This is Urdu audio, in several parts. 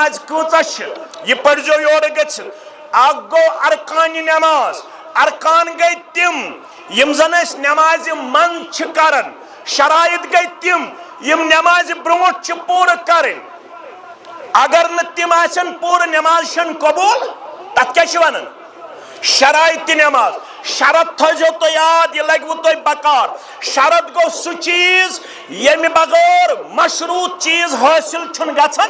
آج کۭژاہ چھِ یہِ پٔرۍزیو یورٕ گٔژھِتھ اکھ گوٚو ارکانہِ نٮ۪ماز ارکان گٔے تِم یِم زن أسۍ نٮ۪مازِ منٛز چھِ کران شرائط گٔے تِم یِم نٮ۪مازِ برونٛٹھ چھِ پوٗرٕ کرٕنۍ اگر نہٕ تِم آسن پوٗرٕ نٮ۪ماز چھنہٕ قبوٗل تتھ کیٛاہ چھِ ونان شرائط نٮ۪ماز شرط تھٲیزیو تُہۍ یاد یہِ لگوٕ تۄہہِ بکار شرط گوٚو سُہ چیٖز ییٚمہِ بغٲر مشروٗط چیٖز حٲصِل چھُنہٕ گژھان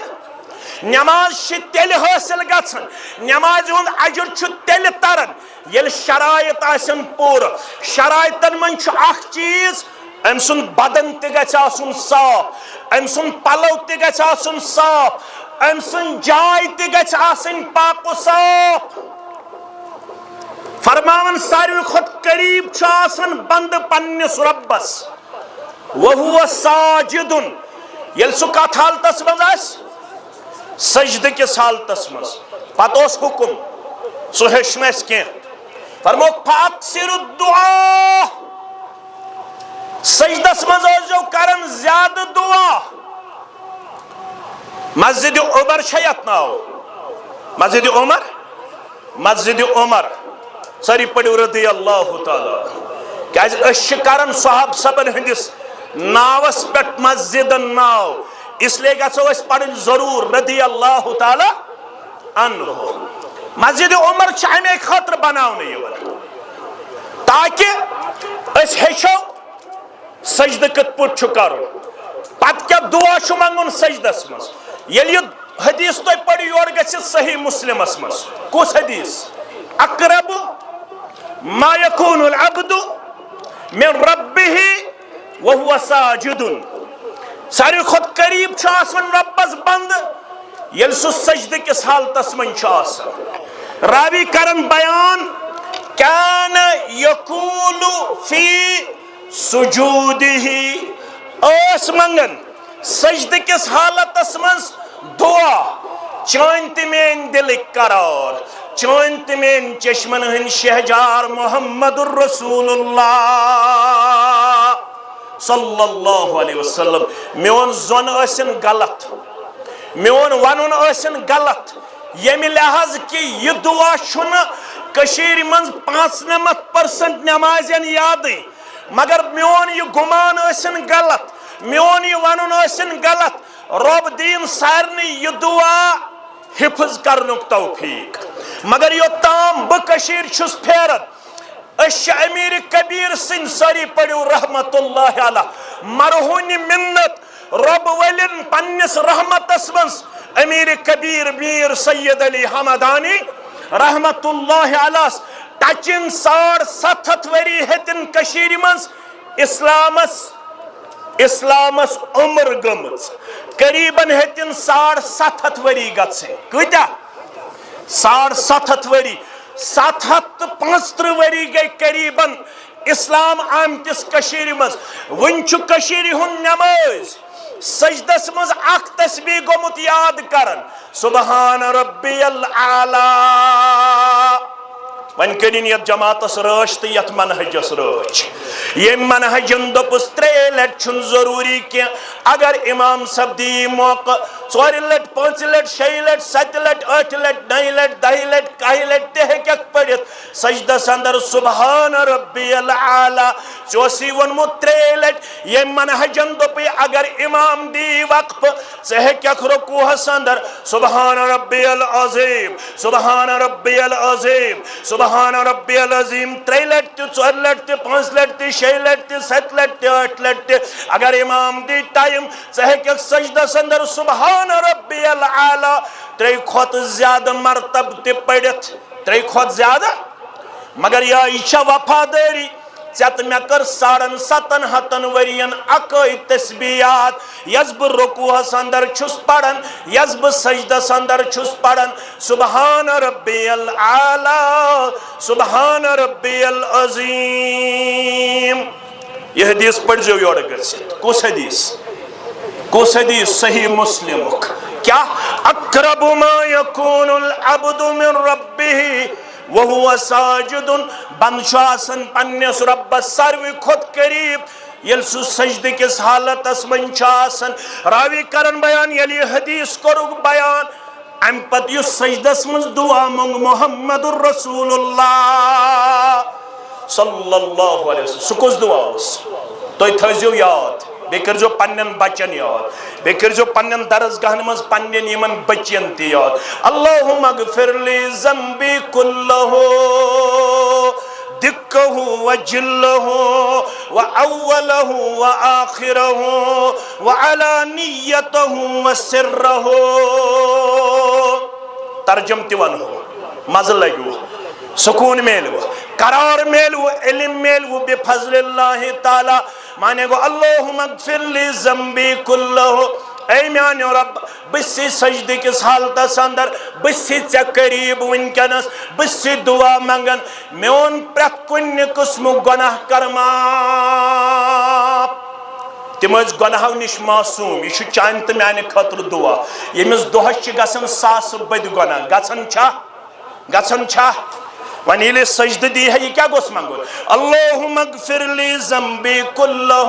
نٮ۪ماز چھِ تیٚلہِ حٲصِل گژھان نٮ۪مازِ ہُنٛد اجر چھُ تیٚلہِ تران ییٚلہِ شرائط آسن پوٗرٕ شرائطن منٛز چھُ اکھ چیٖز أمۍ سُنٛد بدن تہِ گژھِ آسُن صاف أمۍ سُنٛد پلو تہِ گژھِ آسُن صاف أمۍ سٕنٛز جاے تہِ گژھِ آسٕنۍ پاک و صاف فرماون ساروی کھۄتہٕ قریٖب چھُ آسان بنٛدٕ پننِس رۄبس وہو ساجدُن ییٚلہِ سُہ کتھ حالتس منٛز آسہِ سجدٕ کِس حالتس منٛز پتہٕ اوس حُکم سُہ ہیوٚچھ نہٕ اَسہِ کینٛہہ فرموکھ فاکثروا الدعاء سجدس منٛز ٲسۍزیو کران زیادٕ دعا مسجد عمر چھا یتھ ناو مسجد عمر مسجد عمر سٲری پٔرِو رضی اللہ تعالیٰ کیازِ أسۍ چھِ کران صحاب صبن ہٕنٛدِس ناوس پٮ۪ٹھ مسجدن ناو اس لیے گژھو أسۍ پرٕنۍ ضروٗر رضی اللہ تعالیٰ عنہ مسجد عمر چھِ اَمے خٲطرٕ بناونہٕ یِوان تاکہِ أسۍ ہیٚچھو سجدٕ کِتھ پٲٹھۍ چھُ کرُن پتہٕ کیٛاہ دعا چھُ منٛگُن سجدس منٛز ییٚلہِ یہِ حدیث تۄہہِ پٔرِو یورٕ گژھِتھ صحیح مسلمس منٛز کُس حدیث اقرب ما يكون العبد من ربه وهو ساجد ساروی کھۄتہٕ قریٖب چھُ آسان رۄبس بنٛدٕ ییٚلہِ سُہ سجدٕ کِس حالتس منٛز چھُ آسان راوی کرن بیان كان يقول في سجوده ٲس منٛگان سجدٕ کِس حالتس منٛز دعا چٲنۍ تہِ میٲنۍ دلٕکۍ قرار چٲنۍ تہِ میٲنۍ چشمن ہٕنٛدۍ شہجار محمد رسول اللہ صلی اللہ علیہ وسلم میون زون ٲسِن غلط میون ونُن ٲسِن غلط ییٚمہِ لحاظ کہِ یہِ دعا چھُنہٕ کٔشیٖرِ منٛز 95% نٮ۪مازٮ۪ن یادٕے مگر میون یہِ گُمان ٲسِن غلط میون یہِ ونُن ٲسِن غلط رۄب دِیِن سارنٕے یہِ دعا حفظ کرنُک توفیق مگر یوٚتام بہٕ کٔشیٖر چھُس پھیران أسۍ چھِ امیٖر کبیٖر سٕنٛدۍ سٲری پٔرِو رحمت اللہ علیہ مرہونہِ مِنت رۄب ولین پننِس رحمتس منٛز امیٖر کبیٖر میٖر سید علی حمدانی رحمت اللہ علیہ ٹچِنگ 750 ؤری ہیٚتِن کٔشیٖرِ منٛز اسلامس عمر گٔمٕژ قریٖبن ہیٚتِن 750 ؤری گژھٕنۍ کۭتیاہ 750 ؤری 735 ؤری گٔے قریٖبن اسلام آمتِس کٔشیٖرِ منٛز وُنہِ چھُ کٔشیٖرِ ہُنٛد نٮ۪مٲزۍ سجدس منٛز اکھ تسبیح گوٚمُت یاد کران سبحان ربی الاعلیٰ وۄنۍ کٔرِنۍ یتھ جماعتس رٲچھ تہٕ یتھ منہجس رٲچھ ییٚمۍ منہجن دوٚپُس 3 لٹہِ چھُنہٕ ضروٗری کینٛہہ اگر امام صٲب دِیہِ موقعہٕ 4 لٹہِ 5 لٹہِ 6 لٹہِ 7 لٹہِ 8 لٹہِ 9 لٹہِ 10 لٹہِ 1 لٹہِ تہِ ہیٚککھ پٔرِتھ سجدس اندر سبحان ربی الاعلیٰ ژےٚ اوسُے ووٚنمُت 3 لٹہِ ییٚمۍ منہجن دوٚپُے اگر امام دِیہِ وقفہٕ ژٕ ہیٚککھ رکوٗہس اندر سبحان ربی العظیٖم سبحان ربی العظیٖم سبحان ربی العظیٖم 3 لٹہِ تہِ 4 لٹہِ تہِ 5 لٹہِ تہِ 6 لٹہِ تہِ 7 لٹہِ تہِ 8 لٹہِ تہِ اگر امام دی ٹایم ژٕ ہیٚککھ سجدس اندر سبحان ربی الاعلیٰ 3 کھۄتہٕ زیادٕ مرتبہٕ تہِ پٔرِتھ 3 کھۄتہٕ زیادٕ مگر یہِ چھےٚ وفادٲری ژےٚ تہٕ مےٚ کٔر 750 ؤرین اکٲے تسبیحات یس بہٕ رکوٗہس اندر چھُس پران یس بہٕ سجدس اندر چھُس پران سبحان ربی الاعلیٰ سبحان ربی العظیٖم یہ حدیث پٔرۍزیو یورٕ گٔژھِتھ کُس حدیث صحیح مسلمُک کیا اقرب ما یکون العبد من ربه وهو ساجد بند چھُ آسان پننِس رۄبس ساروی کھۄتہٕ قریٖب ییٚلہِ سُہ سجدٕ کِس حالتس منٛز چھُ آسان راوی کرن بیان ییٚلہِ یہِ حدیث کوٚرُکھ بیان ام پت یس سجدس من دعا منگ محمد الرسول اللہ صلی اللہ علیہ وسلم سہ کس دعا اس تُہۍ تھٲیزیو یاد بیٚیہِ کٔرزیو پننٮ۪ن بچن یاد بیٚیہِ کٔرزیو پننٮ۪ن درسگاہن منٛز پننٮ۪ن یِمن بچین تہِ یاد اللہم اغفر لی ذنبی کلہ دکہ وجلہ واولہ وآخرہ وعلانیتہ وسرہ ترجم تہِ ونہو مزٕ لگیو سکون میلو قرار میلو علم میلو بفضل اللہ تعالی مانے گو اللہم اغفر لی ذنبی کلہ اے میانو رب بسی سجدی کس حالتس اندر بسی ژے قریب ونکنس بسی دعا منگن میون پرت کن قسم گناہ کر معاف تم گناہو نش معصوم یہ چانہ تو میانہ خاطر دعا یمس دہس گژھان ساس بد گناہ گژھان چھا ون یل سجدہ دی ہے یہ کیا گوس منگو اللہم اغفر لی ذنبی کلہ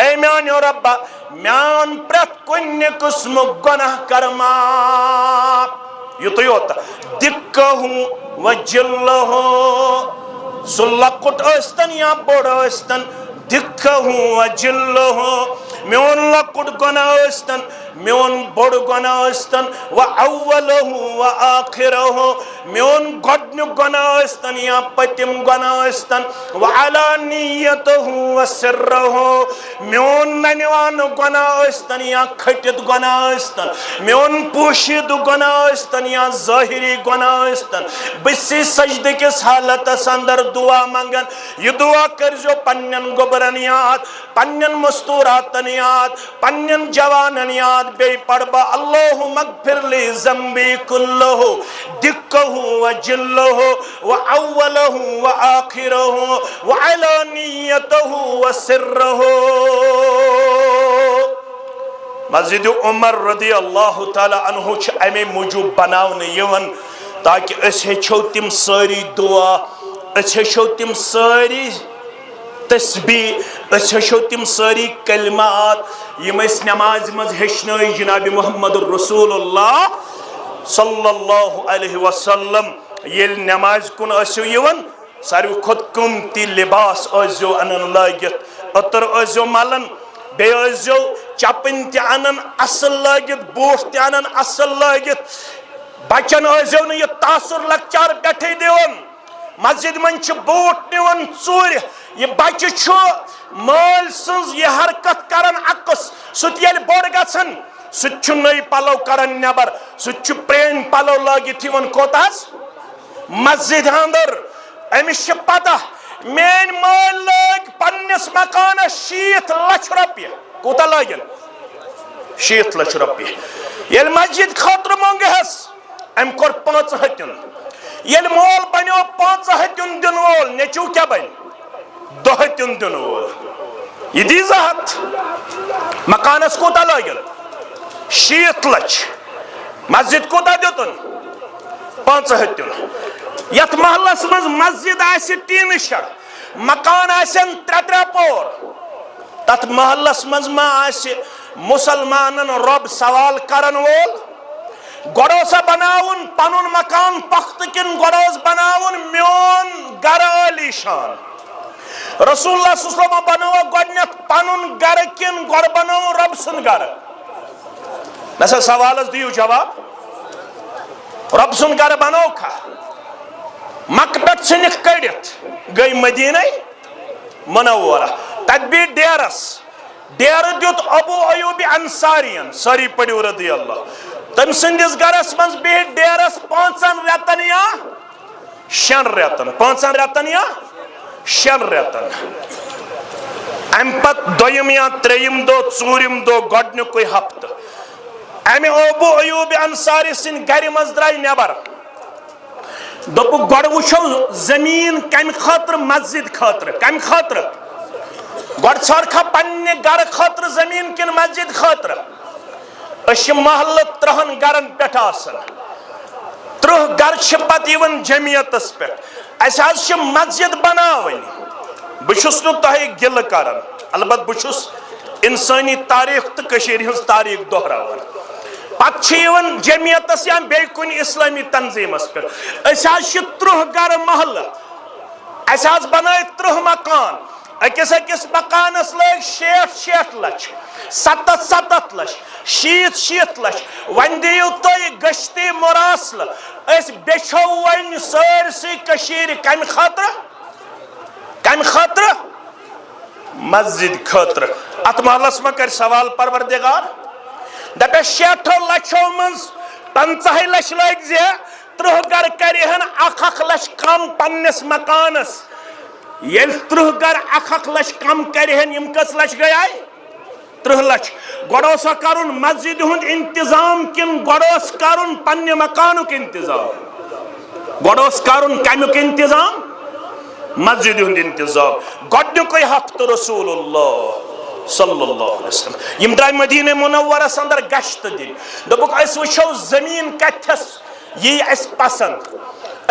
اے میانو ربا میان پرت کن قسم گناہ کر معاف یوت یوت دکہ وجلہ سہ لکٹ ٲسۍتن یا بوڑ ٲسۍتن دکہ وجلہ میون لکٹ گناہ ٲسۍتن میون بوڑ گناہ ٲسۍتن واولہ وآخرہ میون گۄڈنیُک گناہ ٲسۍتن یا پٔتِم گناہ ٲسۍتن وعلانیتہ وسرہ میون ننوانہٕ گناہ ٲسۍتن یا کھٔٹِتھ گناہ ٲسۍتن میون پوشیدہ گناہ ٲسۍتن یا ظٲہری گناہ ٲسۍتن بسی سجدٕ کس حالتس اندر دعا منگن یہ دعا کرزیو پننن گوبرن یاد پننن مستوراتن یاد پننن جوانن یاد بے پڑبا اللہم اغفر لی ذنبی کلہ دکہ وجلہ واولہ وآخرہ وعلانیتہ وسرہ مسجد عمر رضی اللہ تعالی عنہ چھ امی موجود بناون یون تاکہ اس ہچھو تم ساری دعا اس ہچھو تم ساری تسبیح اس ہچھو تم ساری کلمات یم اس نماز مز ہچھنائی جناب محمد الرسول اللہ صلی اللہ علیہ وسلم یل نماز کن اسو یون ساروی خود قیمتی لباس ازو انن لاگت عطر ازو ملن بے ازو چپن تی انن اصل لاگت بوٹ تی انن اصل لاگت بچن ازو نے یہ تاثر لکچار بیٹھے دیون مسجد من چھ بوٹ نیون ژور یہ بچہ چھو مال سنز یہ حرکت کرن عکس ست یل بوڑ گژھن ست چھ نئی پلو کرن نبر ست چھ پرین پلو لاگت یون کوتاس مسجد اندر امس چھ پتہ مین مال لگ پنس مکانس 60 لچھ رۄپیہِ کوتاہ لگن 60 لچھ رۄپیہِ یل مسجد خاطر مونگہس ام کور 5 یل مول بنیو 5 دن وول نیچو کیا بن 2 دن وول یہ دی زہت مکانس کوتا لگن 60 لچھ مسجد کوتا دیتن 5 یت محلس مز مسجد آسی ٹین شڑ مکان آسن 3 پور تت محلس مز ما آسی مسلمانن رب سوال کرن وول گوڑوسا بناون پنن مکان پخت کن گوڑوس بناون میون گر عالی شان رسول اللہ صلی اللہ علیہ وسلم بناو گوڑنیت پنن گر کن گوڑ بناو رب سن گر نسا سوالس دیو جواب رب سن گر بناو کھا مکبت سنک کڑیت گئی مدینہ منورہ تدبیر ڈیرس ڈیر دیت ابو ایوب انصارین ساری پڑیو رضی اللہ تم سندس گرس مز بہت ڈیرس 5 رتن یا 6 رتن 5 رتن یا 6 رتن ام پت دویم یا تریم دو ژورم دو گۄڈنیُکُے ہفتہ امہ ابو ایوب انصاری سن گر مز درائے نبر دپ گۄڈ وچھو زمین کم خاطر مسجد خاطر کم خاطر گۄڈ ژھارکھا پننہِ گر خاطر زمین کن مسجد خاطر اس محل 3 گرن پہ آسان 3 گر پتہ یوان جمعیتس پہ اس مسجد بناون بہس نا تہ گل کران البتہ بہس انسانی تاریخ تو کشیر ہز تاریخ دہراوان پتہ جمعیتس یا بے کن اسلامی تنظیمس پہ 30 گر محلہ اس بنائی 30 مکان اکس مکانس لگ 60 لچھ 70 لچھ 60 لچھ ون دیو تھی گشتی مراسل اس بیچو ون سرسی کشیر کم خاطر مسجد خاطر ات محلس میں کر سوال پروردگار دپے 60 لچھو من 50 لچھ لگ زی 30 گر کرہن 1 لچھ کم پنس مکانس یل 30 گر 1 لچھ کم کرہن یم کس لچھ گئی 30 لچھ گوڑا کرن مسجد ہند انتظام کن گوڑا کرن پنہ مکانک انتظام گوڑا کرن کمیک انتظام مسجد ہند انتظام گۄڈنیُکُے ہفتہ رسول اللہ صلی اللہ علیہ وسلم یم درائے مدینہ منورس اندر گشت دن دپک اس وچھو زمین کتھس یہ اس پسند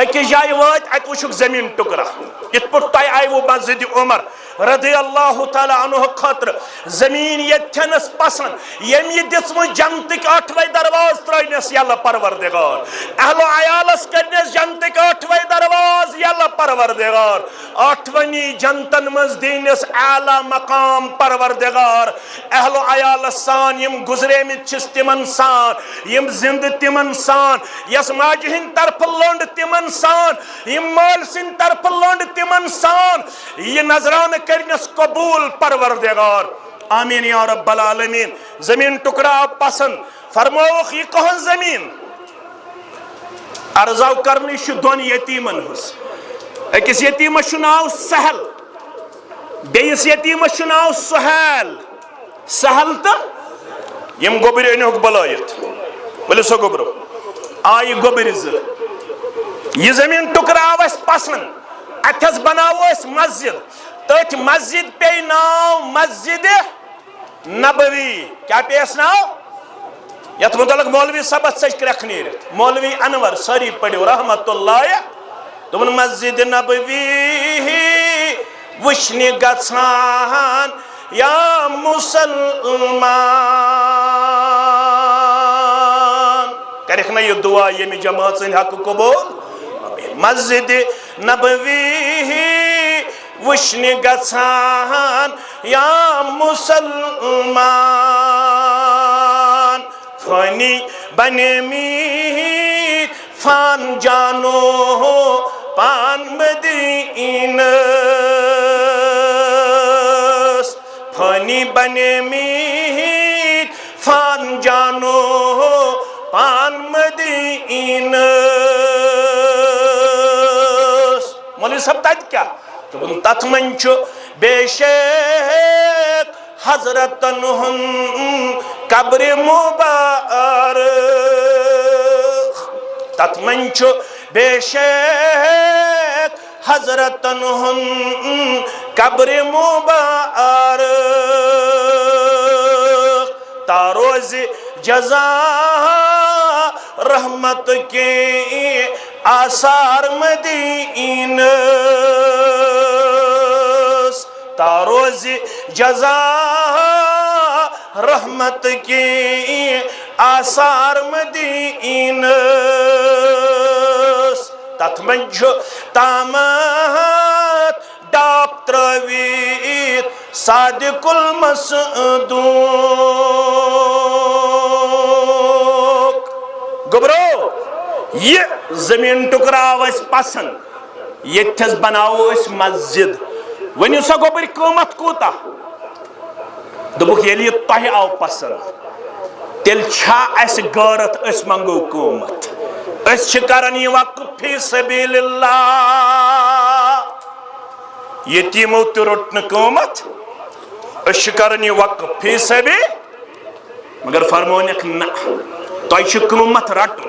اکس جائے وات ات وچھک زمین ٹکرا ات پٹ تہ آئی وہ مسجد عمر رضی اللہ تعالی عنہ خاطر زمین یتھنس پسند یم یہ دسم جنتک 8ویں درواز ترینس یل پروردگار اہل و عیالس کرنس جنتک 8ویں درواز یل پروردگار 8ونی جنتن مز دینس اعلی مقام پروردگار اہل و عیالس سان یم گزرے مت چھس تمن سان یم زند تمن سان یس ماجہ ہند طرف لنڈ تمن سان یم مال سن طرف لنڈ تمن سان یہ نظرانہ کرنس قبول پروردگار آمین یا رب العالمین زمین ٹکرا پسند فرموخ یہ کہن زمین ارزاو کرنی چھ دون یتیمن ہس اکس یتیمس چھ ناو سہل بیس یتیمس چھ ناو سہیل سہل تو یم گوبر انہک بلائیت بولے سو گوبرو آئی گوبر یہ زمین ٹکرا اس پسند اتھس بناو اس مسجد تت مسجد پہ ناو مسجد نبوی کیا پہ اس ناو یت متعلق مولوی سبت سچ کرکھ نیرت مولوی انور ساری پڑھو رحمت اللہ دون مسجد نبوی وشنی گژھان یا مسلمان کرکھ نا یہ دعا یمی جماعت سن حق قبول مسجد نبوی وشنی گژھان یا مسلمان فانی بنیمید فان جانو پان مدینس فانی بنیمید فان جانو پان مدینس مولوی صاحب تات کیا تت من بے شک حضرتن قبر مبارک تت من بے شک حضرتن قبر مبارک تاروز جزا رحمت کے آثار مدینہ تاروز جزا رحمت کے آثار مدینہ تت من تامت ڈاپ ترویت صادق المصدوق گبرو یہ زمین ٹکراو اس پسند یہ تھس بناو اس مسجد ونیو سا گوبر قیمت کوتا دبک یلی تہ آو پسند تیل چھا اس غارت اس منگو قیمت اس کرن یہ وقف فی سبیل اللہ یتیمو تو رٹن قیمت اس کرن یہ وقف فی سبیل مگر فرمونک نا تو اس قیمت رٹن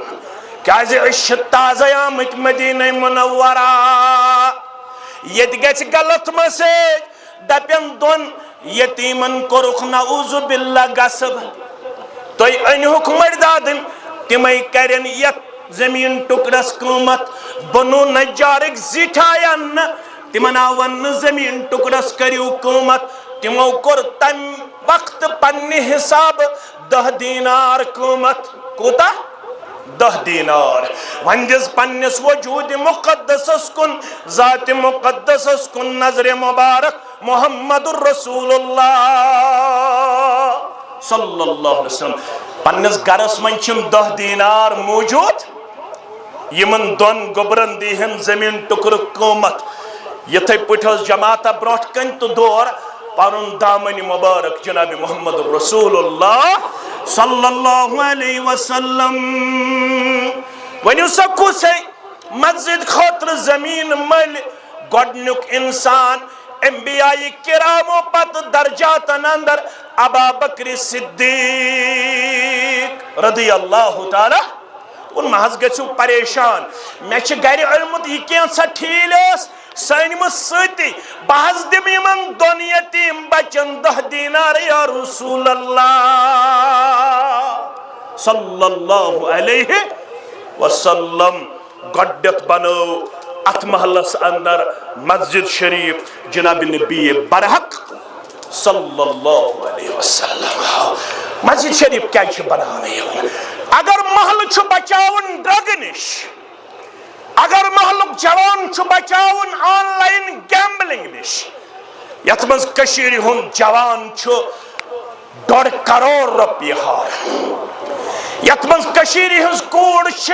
کیازِ اس تازہ آمت مدینہ منورہ یت گژھِ غلط مسیج دپن دون یتیمن کورُکھ نعوذ باللہ غصب تُہۍ أنۍہُکھ مردادن تِمے کرن یت زمین ٹکرس قیمت بنو نجارک زیٹھاے اننہٕ تمن آو وننہٕ زمین ٹکرس کریو قیمت تمو کور تم وقت پنہ حساب 10 دینار قیمت کوتا 10 دینار ون دس پنس وجود مقدس کن ذات مقدس کن نظر مبارک محمد الرسول اللہ صلی اللہ علیہ وسلم پنس گرس من 10 دینار موجود یمن دون گبرن دیہن زمین ٹکر قیمت یتھے پٹھس جماعت برونٹ کن تو دور پرن دامن مبارک جناب محمد رسول اللہ صلی اللہ علیہ وسلم ونیو سکو سے مسجد خاطر زمین مل گوڑنک انسان انبیاء کرامو پت درجاتن اندر ابا بکر صدیق رضی اللہ تعالی ان محض گھو پریشان میں گھر علمت یہ کینسا ٹھیل سنم ستی بہز دم یمن دون یتیم بچن 10 دینار یا رسول اللہ صلی اللہ علیہ وسلم گڈت بنو ات محلس اندر مسجد شریف جناب نبی برحق صلی اللہ علیہ وسلم مسجد شریف کیا بنانے اگر محل چھو بچاون ڈرگ نش اگر محلک جوان چھو بچاون آن لائن گیمبلنگ نش یتمز کشیری ہن جوان چھو 1.5 کروڑ روپیہ ہار یتمز کشیری ہنز کوڑ چھ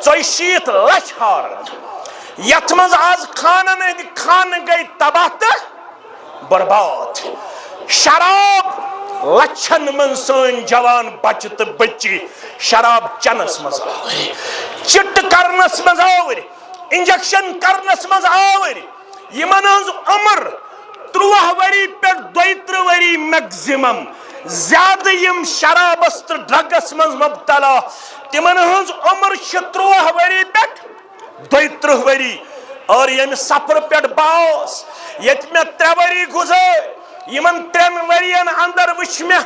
40 لچھ ہار یتمز آز خان گئی تباہ تا برباد شراب لچھن من سن جوان بچت بچی شراب چنس مز آوری چٹ کرنس مز آوری انجیکشن کرنس مز آوری یمن ہنز عمر 30 وری پر 32 وری میکزیمم زیادہ یم شراب است ڈرگس مز مبتلا تمن ہنز عمر 30 وری پر 32 وری اور یم سفر پر باس یت میں 3 وری گزر یمن 3 ورین اندر وچ میں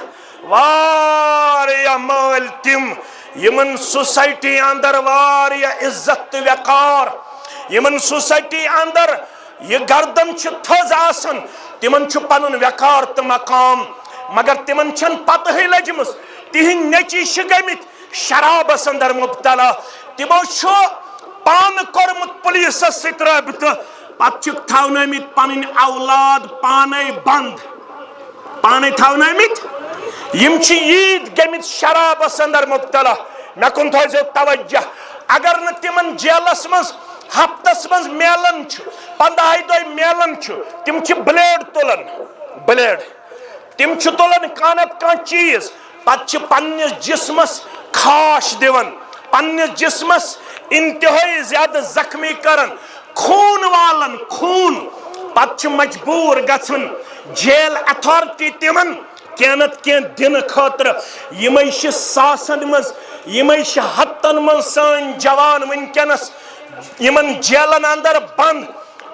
واریا مال تم یمن سوسائٹی اندر واریا عزت وقار یمن سوسائٹی اندر یہ گردن چھ تھز آسن تمن چھ پنن وقار تو مقام مگر تمن چھن پتہ ہی لجمس تہن نیچی شگمت شرابس اندر مبتلا تمو چھو پان کورمت پولیس ست رابطہ پتہ چھک تھاونٲمت پنن اولاد پانے بند پانے تھاونٲمت یم چھ عید گمت شرابس اندر مبتلا مے کن تھٲیزیو توجہ اگر نہ تمن جیلس مز ہفتس مز میلن 15 دۄہ میلن تم چھ بلیڈ تلن بلیڈ تم چھ تلن کانت کان چیز پتہ چھ پننس جسمس کھاش دیون پننس جسمس انتہائی زیادہ زخمی کرن خون والن خون پتہ چھ مجبور گژھن جیل اتھارٹی تمن کینت کین دن خاطر یمے چھ ساسن مز یمے چھ ہتن مز سن جوان ونکینس یمن جیلن اندر بند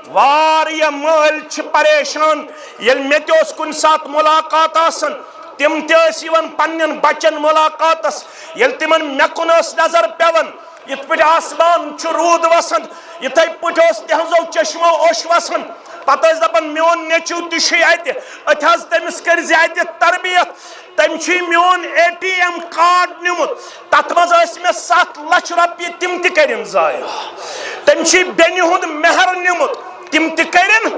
واریا مال چھ پریشان یل مے تس کن سات ملاقات آسن تم تس یون پنن بچن ملاقاتس یل تمن مے کن نظر پیون یت پٹ آسمان چھ رود وسن یتھے پٹ تہذو چشمو اوش وسن پتہ دپان میون نیچو تہ ات حض تمس کر اتہ تربیت تم میون ATM کارڈ نمت تت مز میں 7 لچھ روپیہ تم تہ کرن ضائع تم بینہ ہند مہر نمت تم تہ کرن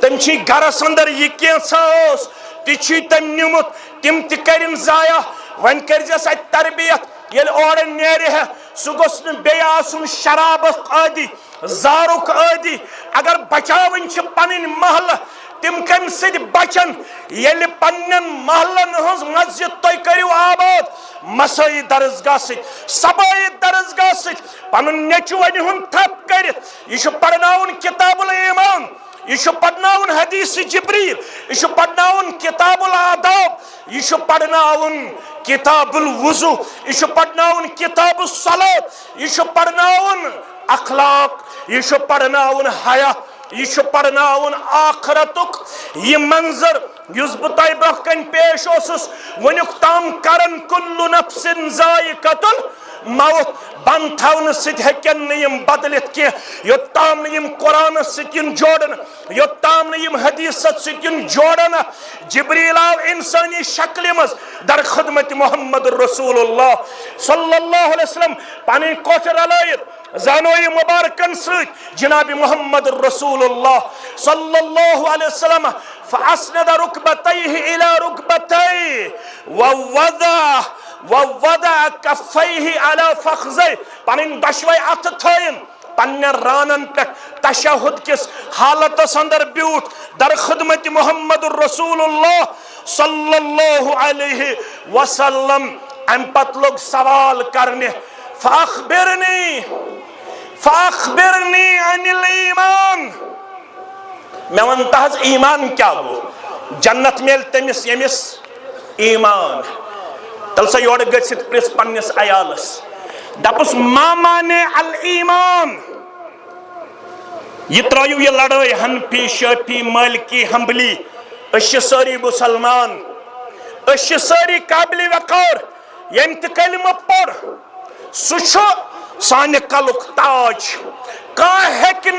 تم گرس اندر یہ کینسا تہ تم نمت تم تہ کرن ضائع ون کرزس ات تربیت یل اور نیرہ سہ گوس بی آسن شرابک عادی زارک عادی اگر بچاون چھ پنن محل تم کم سد بچن یل پنن محلن ہز مسجد تہ کرو آباد مسائی درسگاہ ست سبائی درسگاہ ست پنن نیچو ون ہند تھپ کرت یہ پرناون کتاب الایمان یہ پرناون حدیث جبریل یہ پرناون کتاب الآداب یہ پرناون کتاب الوضو یہ پرناون کتاب الصلاۃ یہ پرناون اخلاق یہ پرناون حیا یہ پرناون آخرتک یہ منظر یُس بہٕ تۄہہِ برٛونٛہہ کَنہِ پیش اوسُس وٕنیُک تام کرن کُلُّ نفسٍ ذائقۃ الموت بند تھاونہٕ سۭتۍ ہیٚکن نہٕ یِم بدلِتھ کینٛہہ یوٚتام نہٕ یِم قرآنس سۭتۍ یِن جوڑنہٕ یوٚتام نہٕ یِم حدیثس سۭتۍ یِن جوڑنہٕ جبریل آو انسٲنی شکلہِ منٛز در خدمت محمد رسول اللہ صلی اللہ علیہ وسلم پنٕنۍ کوٹھ رلٲیِتھ زانوی مبارکن سۭتۍ جناب محمد رسول اللہ صلی اللہ علیہ وسلم فأسند ركبتيه إلى ركبتيه ووضع كفيه على فخذيه پنن دشوے اتھ تھٲیِن پنن رانن پہ تشہد کس حالتس اندر بیوٹھ در خدمت محمد رسول اللہ صلی اللہ علیہ وسلم ام پت لوگ سوال کرنے فاخبرنی عن الایمان میں ونتا حض ایمان کیا گو جنت میل تمس یمس ایمان تل سا یور گژھت پرس پنس عیالس دپس ما مانے الایمان یہ ترایو یہ لڑائی ہنفی شافی مالکی حنبلی اش ساری مسلمان اش ساری قابل وقار یم تہ کلمہ پڑھ سہ سانہ کلک تاج کان ہیکہ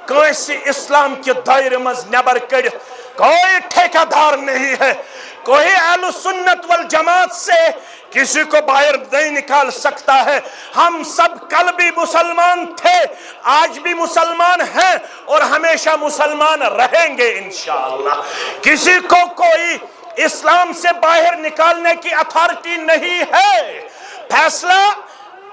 کانسی اسلام کے دائرے مز نبر کڑت کوئی ٹھیکہ دار نہیں ہے کوئی اہل سنت والجماعت سے کسی کو باہر نہیں نکال سکتا ہے ہم سب کل بھی مسلمان تھے آج بھی مسلمان ہیں اور ہمیشہ مسلمان رہیں گے انشاءاللہ کسی کو کوئی اسلام سے باہر نکالنے کی اتھارٹی نہیں ہے فیصلہ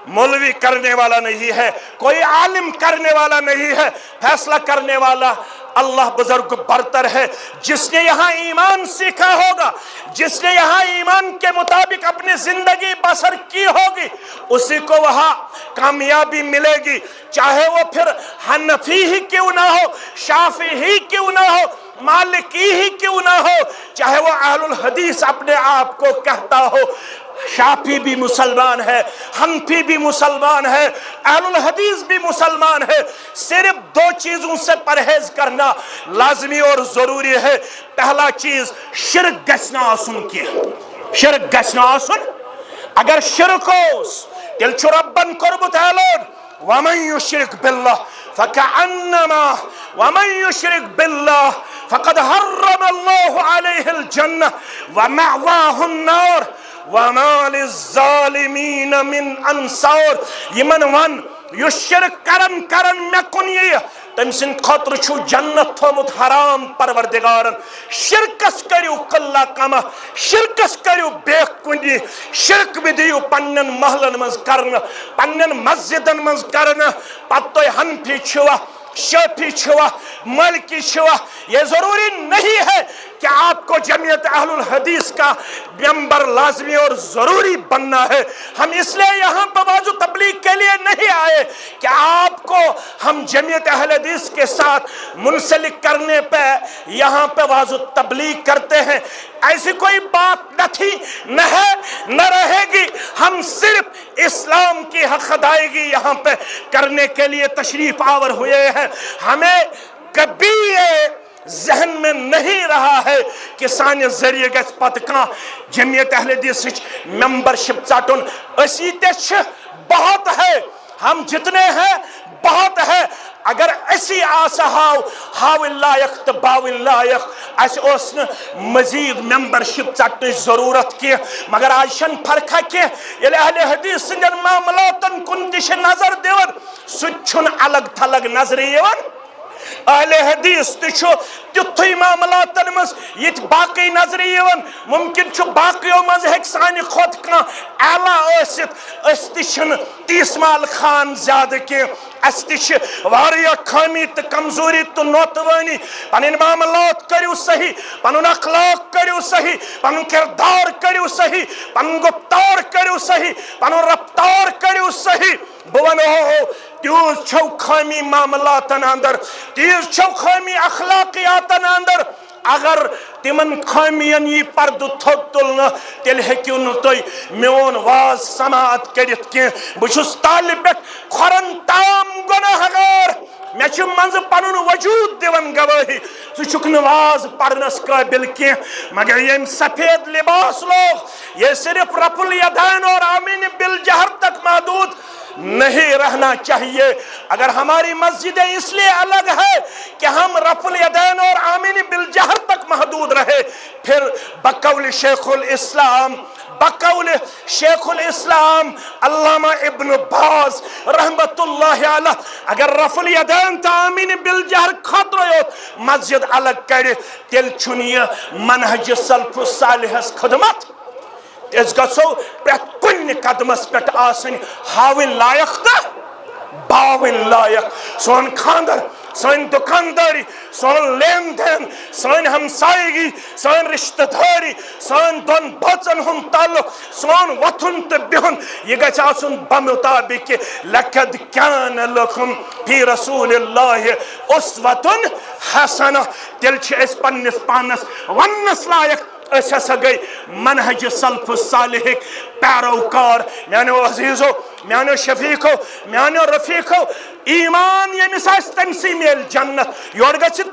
مولوی کرنے والا نہیں ہے کوئی عالم کرنے والا نہیں ہے فیصلہ کرنے والا اللہ بزرگ برتر ہے جس نے یہاں ایمان سیکھا ہوگا جس نے یہاں ایمان کے مطابق اپنی زندگی بسر کی ہوگی اسی کو وہاں کامیابی ملے گی چاہے وہ پھر حنفی ہی کیوں نہ ہو شافعی ہی کیوں نہ ہو مالکی ہی کیوں نہ ہو چاہے وہ اہل الحدیث اپنے آپ کو کہتا ہو شافعی بھی مسلمان ہے حنفی بھی مسلمان ہے اہل الحدیث بھی مسلمان ہے صرف دو چیزوں سے پرہیز کرنا لازمی اور ضروری ہے پہلا چیز شرک گژھنا آسن کی شرک گژھنا آسن اگر شرک ہوس تیل چھو ربن قربت اعلان ومن یشرک باللہ فکعنما ومن یشرک باللہ فقد حرم اللہ علیہ الجنہ ومعواہ النار وما للظالمین من انصار یمن ون یو شرک کرن میں کن یہ تم سن خطر چھو جنت تھومت حرام پروردگارن شرکس کریو قلہ کما شرکس کریو بے کنی شرک بھی دیو پنن محلن مز کرن پنن مسجدن مز کرن پتوی حنفی چھوا شافعی چھوا مالکی چھوا یہ ضروری نہیں ہے کہ آپ کو جمعیت اہل الحدیث کا ممبر لازمی اور ضروری بننا ہے ہم اس لئے یہاں پہ واضح تبلیغ کے لیے نہیں آئے کہ آپ کو ہم جمعیت اہل حدیث کے ساتھ منسلک کرنے پہ یہاں پہ واضح تبلیغ کرتے ہیں ایسی کوئی بات نہ تھی نہ ہے نہ رہے گی ہم صرف اسلام کی حق ادائیگی یہاں پہ کرنے کے لیے تشریف آور ہوئے ہیں ہمیں کبھی یہ ذہن میں نہیں رہا ہے کہ سانے ذریعے گس پتکاں جمعیت اہل حدیث ممبرشپ چاٹن اسی تیچ بہت ہے ہم جتنے ہیں بہت ہے اگر ایسی آسا ہاو لائق تو باو لائق ایسے اسن مزید ممبرشپ چاٹنے ضرورت کی مگر آج شن فرقہ کی یہ اہل حدیث سنجن معاملاتن کنتش نظر دیون سچن الگ تھلگ نظری یون اہل حدیث تشو تیتھوی معاملاتن مز یہ باقی نظری یون ممکن چھو باقیوں مز ہیک سانی خود کان اعلیٰ اوسط استشن 30 مال خان زیادہ کی استش واریا خامی تو کمزوری تو نوتوانی پنن معاملات کریو صحیح پنن اخلاق کریو صحیح پنن کردار کریو صحیح پنن گفتار کریو صحیح پنن رفتار کریو صحیح بوانو ہو تیوز چھو خامی معاملاتن اندر تیوز چھو خامی اخلاقیاتن اندر اگر تمن خامین یہ پرد تھوک تلنا تیل ہیکیو نتوی میون واز سماعت کرت کی بچوس طالب کھرن تام گناہگار میں چھ منز پنن وجود دیون گواہی ژٕ چھُکھ نواز پرنس قابل کی مگر یم سفید لباس لوگ یہ صرف رفع الیدین اور آمین بالجہر تک محدود نہیں رہنا چاہیے. اگر ہماری مسجدیں اس لیے الگ ہے کہ ہم رفع الیدین اور آمین بالجہر تک محدود رہے پھر بقول شیخ الاسلام علامہ ابن باز رحمت اللہ علیہ اگر رفع الیدین تا آمین بالجہر خطرہ مسجد الگ کرے تیل چھنیہ منہج سلف الصالح خدمت اس گسو پرت کن قدمس پٹ آسن ہاون لائق تا باون لائق سون خاندر سون دکانداری سون لین دین سون ہمسائیگی سون رشتہ داری سون دون بچن ہم تعلق سون وطن تو بہن یہ گچ آسن بمطابق لقد کان لکم فی رسول اللہ اسوۃ حسنہ تیل چھ اس پنس پانس ونس لائق اس ہسا گئی منہج سلف الصالح پیروکار. میانو عزیزو میانو شفیقو میانو رفیقو ایمان یمس آس تمسی میل جنت یور گژھِتھ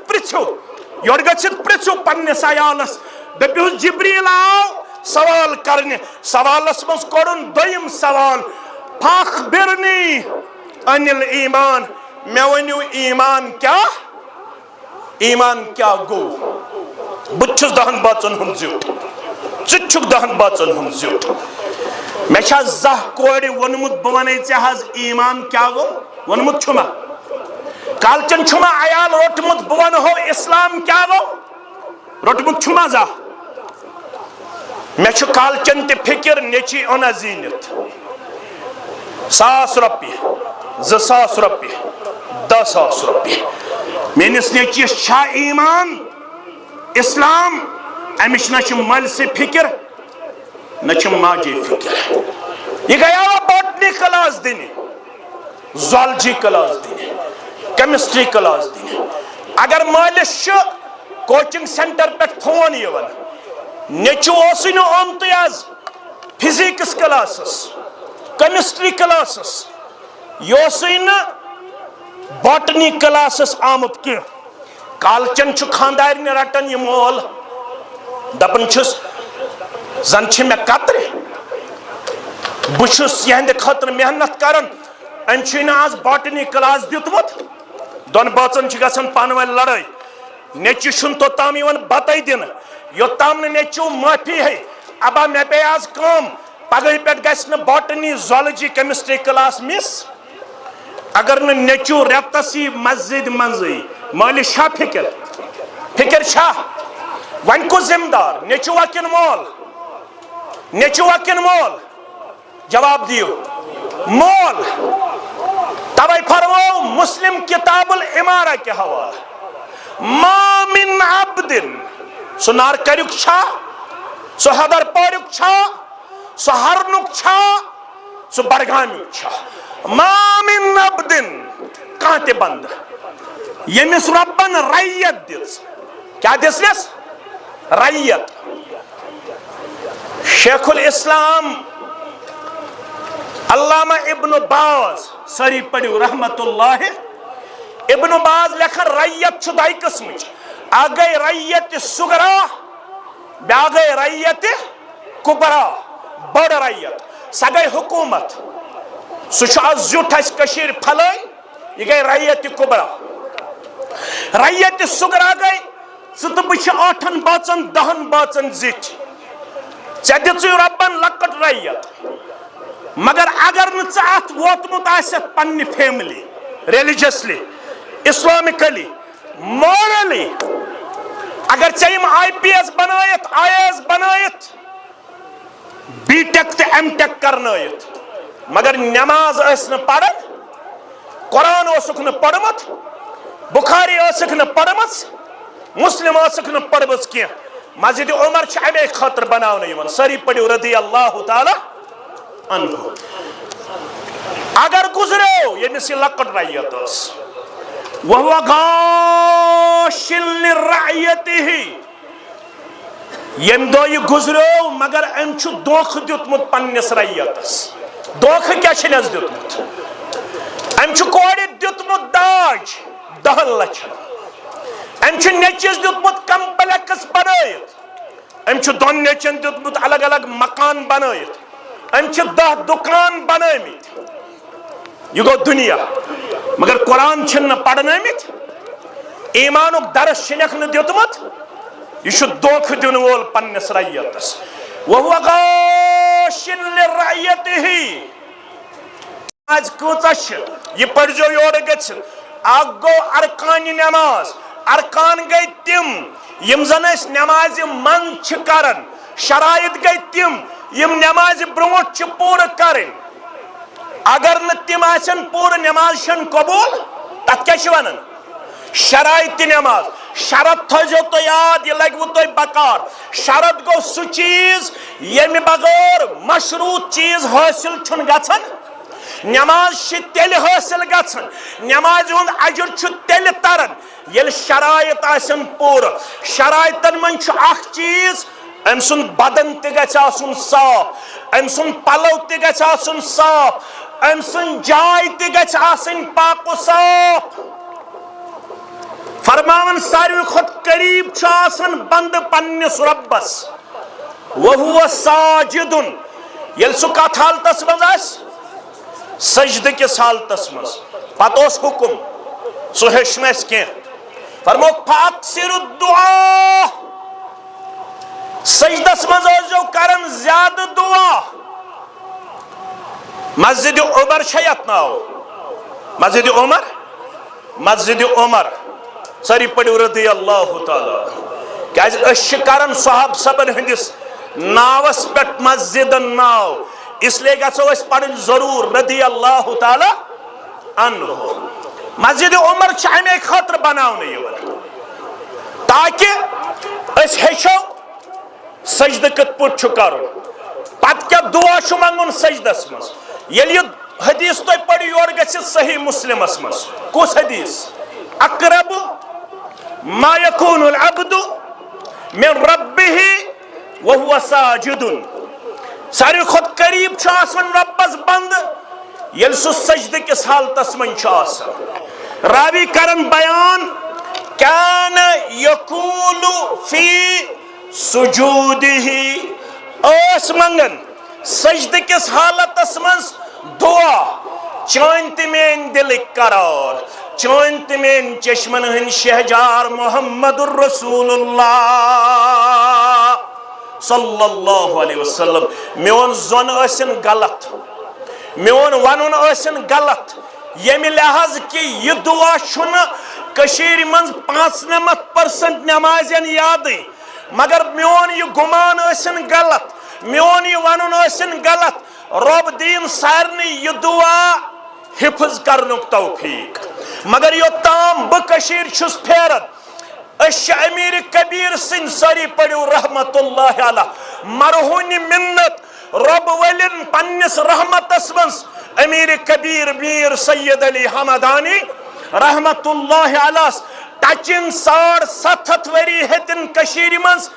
پرژھو پننس عیالس دپیوس جبریل آو سوال کرنے سوالس مز کوٚرُن دوٚیِم سوال فاخبرنی عن الایمان مے ؤنِو ایمان کیا گو بہٕ چھُس 10 بٲژن ہُنٛد زیُٹھ ژٕ چھُکھ 10 بٲژن ہُنٛد زیُٹھ مےٚ چھا زانٛہہ کورِ ووٚنمُت بہٕ وَنے ژےٚ حظ ایمان کیا گو ووٚنمُت چھُما کالچن چھُما عیال روٚٹمُت بہٕ وَنہو اسلام کیا گو روٚٹمُت چھُما زانٛہہ مےٚ چھُ کالچن تہِ فِکر نیٚچی اوٚنا زیٖنِتھ 1,000 رۄپیہِ 2,000 رۄپیہِ 10,000 رۄپیہِ میٲنِس نیٚچوِس چھا ایمان اسلام امچ نہ مل سے فکر نہ ماجے فکر یہ گیا باٹنی کلاس دن زالجی کلاس دن کیمسٹری کلاس دن اگر مالس کوچنگ سینٹر پہ فون نیچو نا آمت آز فزکس کلاسس کیمسٹری کلاسس یہ نا باٹنی کلاسس آمت کی کالچن خاندارن رٹان یہ مول دپان چھس زن چھ میں قطر بہس یہ خاطر محنت کران ام آز باٹنی کلاس دیتمت دون بٲژن گژھان پانہٕ ؤنۍ لڑٲے نیٚچوِ چھُنہٕ توٚتام یِوان بتاے دِنہٕ یوٚتام نہٕ نیٚچوٗ معٲفی ہے ابا مےٚ پے آز کٲم پگہہ پٮ۪ٹھ گژھِ نہٕ باٹنی زالجی کیمسٹری کلاس مس اگر نہٕ نیٚچوٗ رٮ۪تس یی مسجد منٛزٕے مالس چھا فکر چھا ون کُس ذمہ دار نیٚچوٗوا کِنہٕ مول جواب دیو مول توے فرمو مسلم کتاب الامارہ کے حوالہ ما من عبدن سو نار کریک چھا سو حدر پوریک چھا سو ہرنک چھا سو برگامیک چھا ما من عبدن کانتے بند یمس ربن رعیت دس کیا دس رعیت شیخ الاسلام علامہ ابن باز سری پڑھو رحمت اللہ ابن باز لکھن رعیت چھ دائی قسم آگئی رعیت صغرا بیاگئی رعیت کبرا بڑ رعیت سگئی حکومت سوچ آز زیوٹ اس کشیر پھلائی یہ گئی رعیت کبرا رعیت صغرا گئی ست بچ 8 باچن 10 باچن زیچ چدی ربن لکٹ رعیت مگر اگر نت ووتمت آست پنہ فیملی ریلیجسلی اسلامکلی مورلی اگر یم آئی پی ایس بنائت آئی ایس بنائت بی ٹیک تو ایم ٹیک کرنائت مگر نماز اس نا پڑھن قرآن اسک نا پڑھمت بخاری اسک نا پڑھمت مسلم اسک نا پڑھمت کی مسجد عمر چھ امی خاطر بناونے یوان سری پڑھو رضی اللہ تعالی عنہ اگر گزرو یہ مسی لکٹ رعیت اس وَهُوَ غَاشٍ لِرَعْيَتِهِ یم دو یہ گزرو مگر ام چھو دوخ دیتمت پننس رعیتس دوخ کیا چھنس دیتمت ام چھو کوڑی دیتمت داج 10 لچھن ام چھ نیچس دیتمت کمپلیکس بنائیت ام چھ دون نیچن دیتمت الگ الگ مکان بنائیت ام چھ 10 دکان بنائیمت یہ گو دنیا مگر قرآن چھن پڑھنائیمت ایمانک درس چھنک نہ دیتمت یہ چھ دوکھ دین وول پنس رعیتس وَهُوَ غَاشٍ لِرَعْيَتِهِ آج کۭژاہ چھ یہ پڑھجو یور گژھِ اکھ گوٚو ارکان نماز ارکان گئی تم یم زن اس نماز من چھ کرن شرائط گئی تم یم نماز برونٹ چھ پور کرن اگر نہ تم آسن پور نماز شن قبول تت کیا چھ ونن شرائط نماز شرط تھو تو یاد یہ لگو تو بکار شرط گو سو چیز یمی بغیر مشروط چیز حاصل چھن گژھن نماز چھ تیل حاصل گژھن نماز ہند اجر چھ تیل ترن یل شرائط آسن پور شرائطن من چھ اخ چیز ام سن بدن تہ گژھِ آسن صاف ام سن پلو تہ گژھِ آسن صاف ام سن جاے تہ گژھِ آسن پاک و صاف فرماون ساروی خود قریب چھ آسن بند پنس ربس وہو ساجدن یل سو کت حالتس مز آس سجدہ کس حالتس مز پتہ اس حکم سو ہیچ نس کی فرمو فاکثر الدعا سجدس مز جو کرن زیادہ دعا مسجد عمر شیط ناو مسجد عمر ساری پڑھو رضی اللہ تعالی کہ اس کرن صحاب سبن ہندس ناوس پٹ مسجد ناو اس لئے گا سو اس پڑھن ضرور رضی اللہ تعالی عنہ مسجد عمر چاہنے ایک خطر بناو نہیں ہونا تاکہ اس ہیچو سجدہ کت پوچھ چکارو پت کیا دعا شو منگن سجدہ اسمس یلی حدیث تو پڑھی اور گسی صحیح مسلم اسمس کس حدیث اقرب ما يكون العبد من ربه وهو ساجد ساری خود قریب چاسن ربس بند یل سو سجدہ کس حالتس من چاسن راوی کرن بیان کان یقول فی سجوده اس منگن سجدہ کس حالتس من دعا چانت میں دل قرار چانت میں چشمن ہن شہجار محمد الرسول اللہ صلی اللہ علیہ وسلم میون زن اسن غلط میون ونن اسن غلط یمی لحاظ کی یہ دعا شن کشیر منز 95% نمازین یادی مگر میون یہ گمان اسن غلط میون یہ ونن اسن غلط رب دین سارنی یہ دعا حفظ کرنک توفیق مگر یہ تام بکشیر چھس پھیرت اش امیر کبیر سن ساری پڑھو رحمت اللہ علیہ مرہونی منت رب ولن پنس رحمت اسمنس امیر کبیر میر سید علی حمدانی رحمت اللہ علیہ تچن 7.5 وری ہتن کشیر منز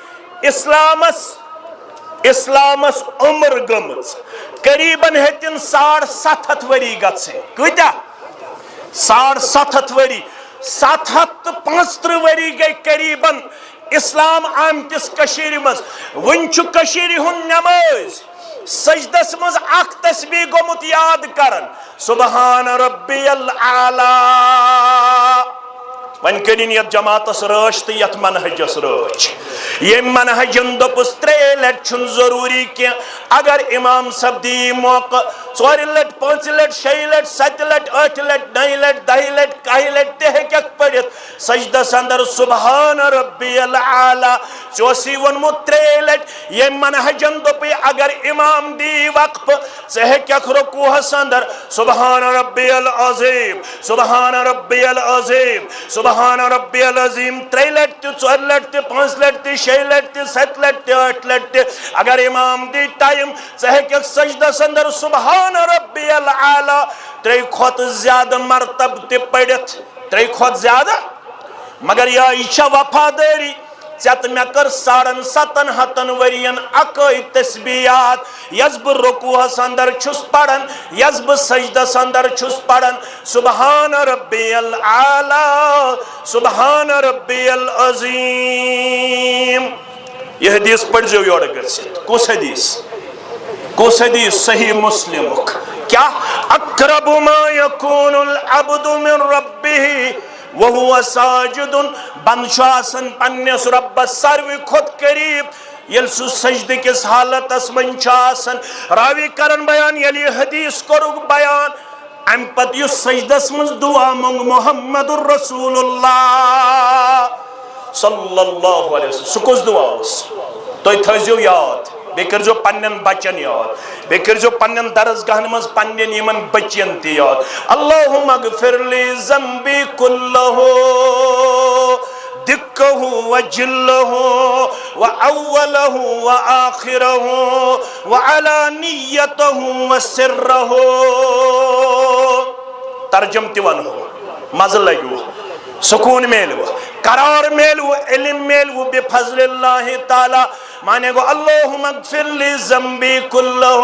اسلامس عمر گمز قریباً ہتن 7.5 وری گھن کتیا 7.5 وری 775 وری گئی قریباً اسلام آمتس کشیر مز ونچو کشیر ہن نماز سجدس مز اخ تسبیح گمت یاد کرن سبحان ربی العالی ون کرین یت جماعتس رش تو یت منہجس رچ یہ منہجن دپس 3 لٹ چھن ضروری کی اگر امام صاحب دی موقع 4 لٹ 5 لٹ 6 لٹ 7 لٹ 8 لٹ 9 لٹ 10 لٹ 11 لٹ تہ ہیک پڑھت سجدہ اندر سبحان ربی العالی چوسی ونمو 3 لٹ یہ منہجن دپی اگر امام دی وقف ژ رکوع اندر سبحان ربی العظیم سبحان ربی العظیم سبحان ربی العظیم 3 لٹ 4 لٹ 5 لٹ 6 لٹ 7 لٹ 8 لٹ اگر امام دی ٹائم ژ سجدہ اندر سبحان ربی العالی 3 کھوت زیادہ مرتب تے پڑھت 3 کھوت زیادہ مگر یا ایچا وفاداری ژت مے کر 7.5 ورین اکٲے تسبیحات یس بہ رکوعس اندر چھس پڑھن یس بہ سجدس اندر چھس پڑھن سبحان ربی العالی سبحان ربی العظیم یہ حدیث پڑھ جو یور گژھِتھ کس حدیث صحیح مسلم کیا اقرب ما یکون العبد من ربہ وہو ساجد بند آسان پنس ربس ساروی کھت قریب یل سہ سجدہ کس حالتس من آسان راوی کرن بیان یلی حدیث کورک بیان ام پت یس سجدس من دعا منگ محمد الرسول اللہ صلی اللہ علیہ وسلم سہ کس دعا اس تُہۍ تھٲیزیو یاد بیٚیہِ کٔرزیو پننٮ۪ن بچن یاد بیٚیہِ کٔرزیو پننٮ۪ن درسگاہن منٛز پننٮ۪ن یِمن بچین تہِ یاد اللہُم اغفر لی ذنبی کلہ دکہ وجلہ واولہ وآخرہ وعلانیتہ وسرہ ترجم تہِ ونہو مزٕ لگیو سکون میلو قرار میلو علم میلو بفضل اللہ تعالی مانے گو اللہم اغفر لی ذنبی کلہ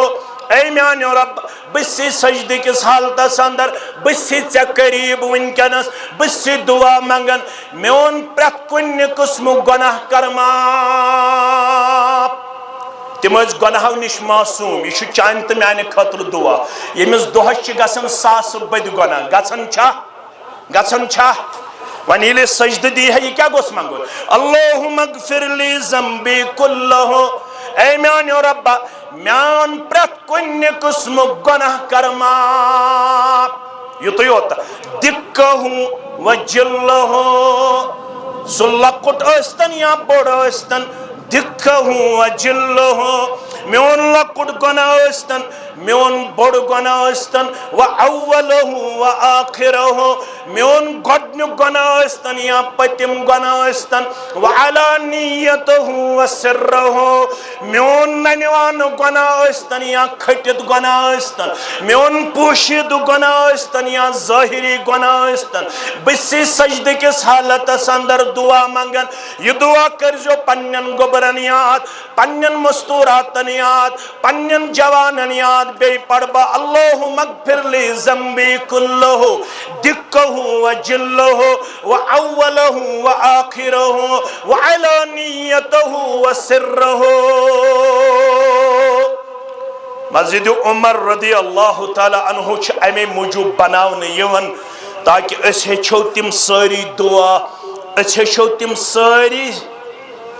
اے میانیو رب بسی سجدی کس حالتس اندر بسی ژے قریب ونکینس بسی دعا منگن میون پرت کن قسم گناہ کرماپ تم گناہو نش معصوم یہ چانہ تو میانہ خاطر دعا یمس دہس گژھان 1000 بد گناہ گژھان چھا ون یل سجدہ دی ہے یہ کیا گوس منگو اللہم اغفر لی ذنبی کلہ اے میانیو رب میان پرت کن قسم گناہ کرماپ یوت یوت دکہ وجلہ سہ لکٹ ٲسۍتن یا بوڑ ٲسۍتن دکہ وجلہ میون لکٹ گناہ ٲسۍتن میون بوڑ گناہ ٲسۍتن واولہ وآخرہ میون گۄڈنیُک گناہ ٲسۍتن یا پٔتِم گناہ ٲسۍتن وعلانیتہ وسرہ میون ننوانُک گناہ ٲسۍتن یا کھٔٹِتھ گناہ ٲسۍتن میون پوشیدہ گناہ ٲسۍتن یا ظٲہری گناہ ٲسۍتن بسی سجدٕ کس حالتس اندر دعا منگن یہ دعا کرزیو پننٮ۪ن گوبرن یاد پننٮ۪ن مستوراتن یاد پننٮ۪ن جوانن یاد بیٚیہِ پڑھ بہٕ اللہم اغفر لی ذنبی کلہ دکہ وجلہ واولہ وآخرہ وعلانیتہ وسرہ مسجد عمر رضی اللہ تعالی عنہ چھ امی موجوب بناون یون تاکہ اس ہیچھو تم ساری دعا اس ہیچھو تم ساری